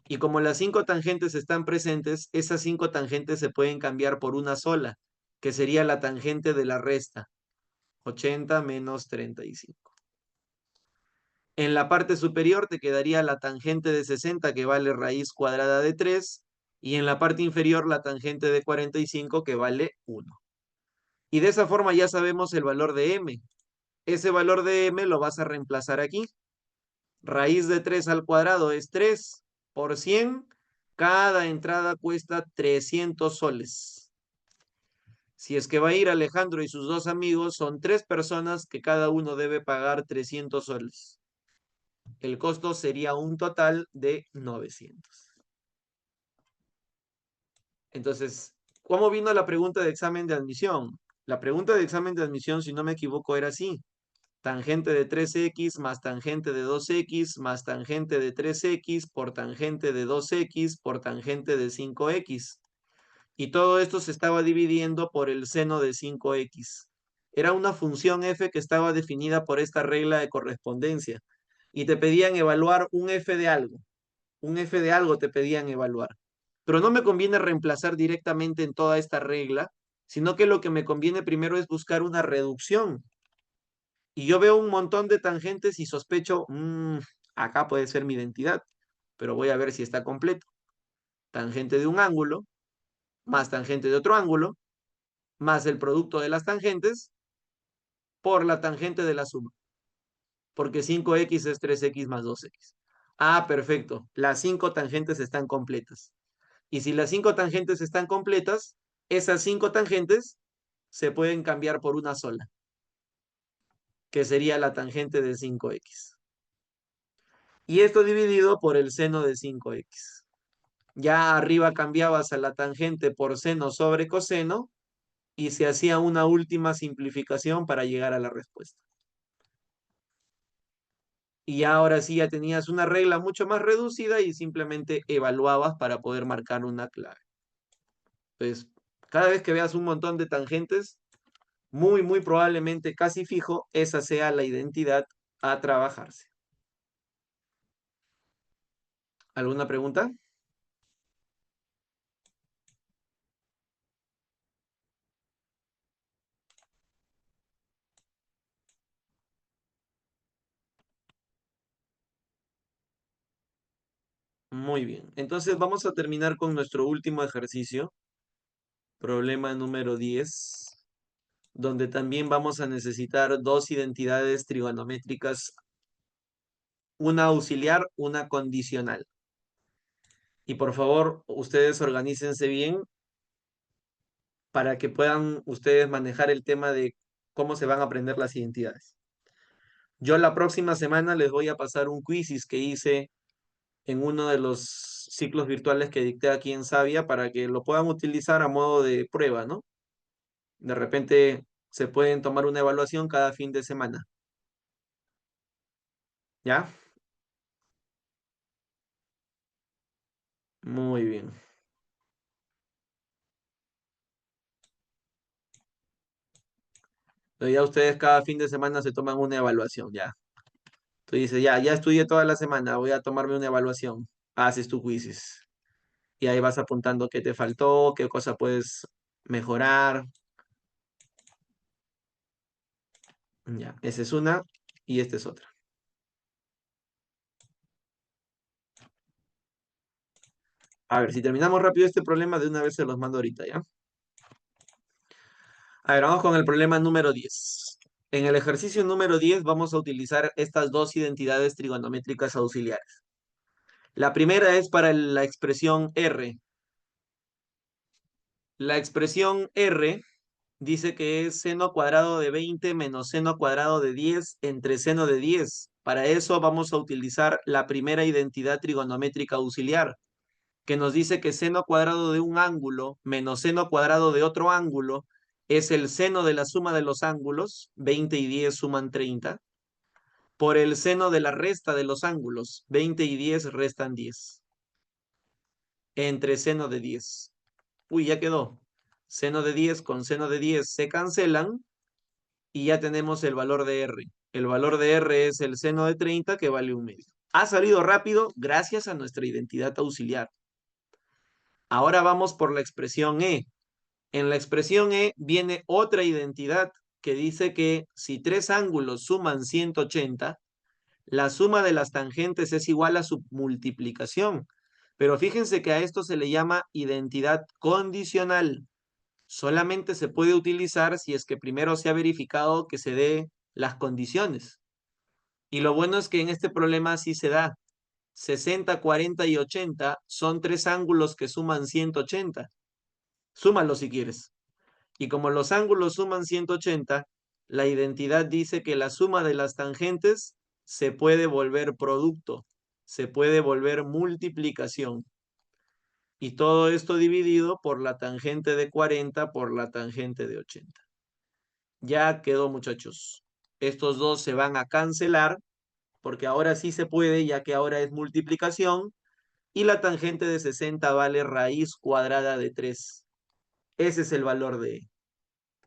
Y como las 5 tangentes están presentes, esas 5 tangentes se pueden cambiar por una sola, que sería la tangente de la resta, 80 menos 35. En la parte superior te quedaría la tangente de 60 que vale raíz cuadrada de 3 y en la parte inferior la tangente de 45 que vale 1. Y de esa forma ya sabemos el valor de m. Ese valor de m lo vas a reemplazar aquí. Raíz de 3 al cuadrado es 3 por 100. Cada entrada cuesta 300 soles. Si es que va a ir Alejandro y sus dos amigos, son 3 personas que cada uno debe pagar 300 soles. El costo sería un total de 900. Entonces, ¿cómo vino la pregunta de examen de admisión? La pregunta de examen de admisión, si no me equivoco, era así. Tangente de 3x más tangente de 2x más tangente de 3x por tangente de 2x por tangente de 5x. Y todo esto se estaba dividiendo por el seno de 5x. Era una función f que estaba definida por esta regla de correspondencia. Y te pedían evaluar un f de algo. Un f de algo te pedían evaluar. Pero no me conviene reemplazar directamente en toda esta regla, sino que lo que me conviene primero es buscar una reducción. Y yo veo un montón de tangentes y sospecho, acá puede ser mi identidad, pero voy a ver si está completo. Tangente de un ángulo, más tangente de otro ángulo, más el producto de las tangentes, por la tangente de la suma. Porque 5x es 3x más 2x. Ah, perfecto. Las 5 tangentes están completas. Y si las 5 tangentes están completas, esas 5 tangentes se pueden cambiar por una sola, que sería la tangente de 5x. Y esto dividido por el seno de 5x. Ya arriba cambiabas a la tangente por seno sobre coseno y se hacía una última simplificación para llegar a la respuesta. Y ya ahora sí ya tenías una regla mucho más reducida y simplemente evaluabas para poder marcar una clave. Entonces, cada vez que veas un montón de tangentes, muy probablemente casi fijo, esa sea la identidad a trabajarse. ¿Alguna pregunta? Muy bien. Entonces vamos a terminar con nuestro último ejercicio, problema número 10, donde también vamos a necesitar dos identidades trigonométricas, una auxiliar, una condicional. Y por favor, ustedes organícense bien para que puedan ustedes manejar el tema de cómo se van a aprender las identidades. Yo la próxima semana les voy a pasar un quizzes que hice en uno de los ciclos virtuales que dicté aquí en Savia para que lo puedan utilizar a modo de prueba, ¿no? De repente se pueden tomar una evaluación cada fin de semana, ¿ya? Muy bien. Entonces ya ustedes cada fin de semana se toman una evaluación, ya. Tú dices, ya estudié toda la semana, voy a tomarme una evaluación. Haces tu quizzes. Y ahí vas apuntando qué te faltó, qué cosa puedes mejorar. Ya, esa es una y esta es otra. A ver, si terminamos rápido este problema, de una vez se los mando ahorita, ¿ya? A ver, vamos con el problema número 10. En el ejercicio número 10 vamos a utilizar estas dos identidades trigonométricas auxiliares. La primera es para la expresión R. La expresión R dice que es seno cuadrado de 20 menos seno cuadrado de 10 entre seno de 10. Para eso vamos a utilizar la primera identidad trigonométrica auxiliar, que nos dice que seno cuadrado de un ángulo menos seno cuadrado de otro ángulo es el seno de la suma de los ángulos, 20 y 10 suman 30, por el seno de la resta de los ángulos, 20 y 10 restan 10, entre seno de 10. Uy, ya quedó. Seno de 10 con seno de 10 se cancelan y ya tenemos el valor de R. El valor de R es el seno de 30 que vale un medio. Ha salido rápido gracias a nuestra identidad auxiliar. Ahora vamos por la expresión E. En la expresión E viene otra identidad que dice que si tres ángulos suman 180, la suma de las tangentes es igual a su multiplicación. Pero fíjense que a esto se le llama identidad condicional. Solamente se puede utilizar si es que primero se ha verificado que se dé las condiciones. Y lo bueno es que en este problema sí se da. 60, 40 y 80 son tres ángulos que suman 180. Súmalo si quieres. Y como los ángulos suman 180, la identidad dice que la suma de las tangentes se puede volver producto, se puede volver multiplicación. Y todo esto dividido por la tangente de 40 por la tangente de 80. Ya quedó, muchachos. Estos dos se van a cancelar porque ahora sí se puede, ya que ahora es multiplicación. Y la tangente de 60 vale raíz cuadrada de 3. Ese es el valor de E.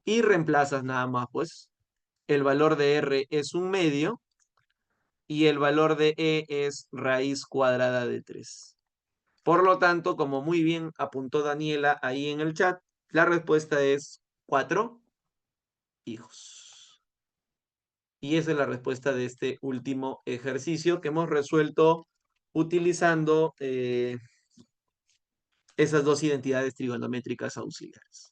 Y reemplazas nada más, pues. El valor de R es un medio y el valor de E es raíz cuadrada de 3. Por lo tanto, como muy bien apuntó Daniela ahí en el chat, la respuesta es 4 hijos. Y esa es la respuesta de este último ejercicio que hemos resuelto utilizando esas dos identidades trigonométricas auxiliares.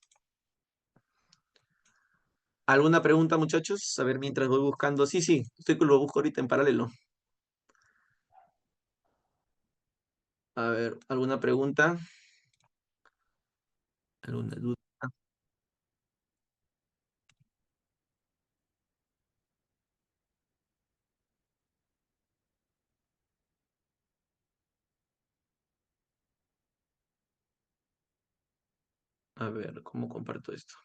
¿Alguna pregunta, muchachos? A ver, mientras voy buscando. Sí, estoy que lo busco ahorita en paralelo. A ver, ¿alguna pregunta? ¿Alguna duda? A ver, ¿cómo comparto esto?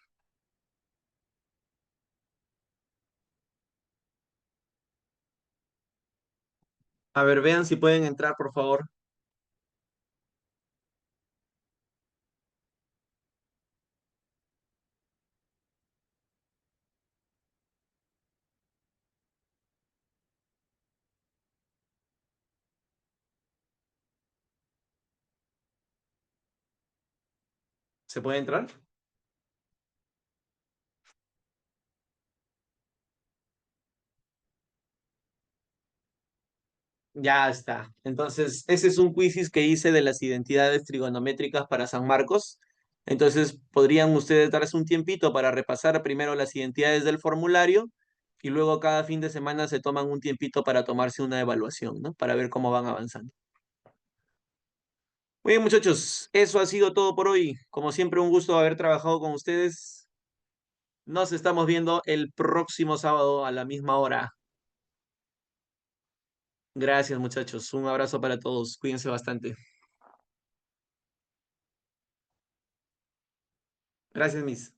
A ver, vean si pueden entrar, por favor. ¿Se puede entrar? Ya está. Entonces, ese es un quizzes que hice de las identidades trigonométricas para San Marcos. Entonces, podrían ustedes darse un tiempito para repasar primero las identidades del formulario y luego cada fin de semana se toman un tiempito para tomarse una evaluación, ¿no? Para ver cómo van avanzando. Muy bien, muchachos, eso ha sido todo por hoy. Como siempre, un gusto haber trabajado con ustedes. Nos estamos viendo el próximo sábado a la misma hora. Gracias, muchachos. Un abrazo para todos. Cuídense bastante. Gracias, Miss.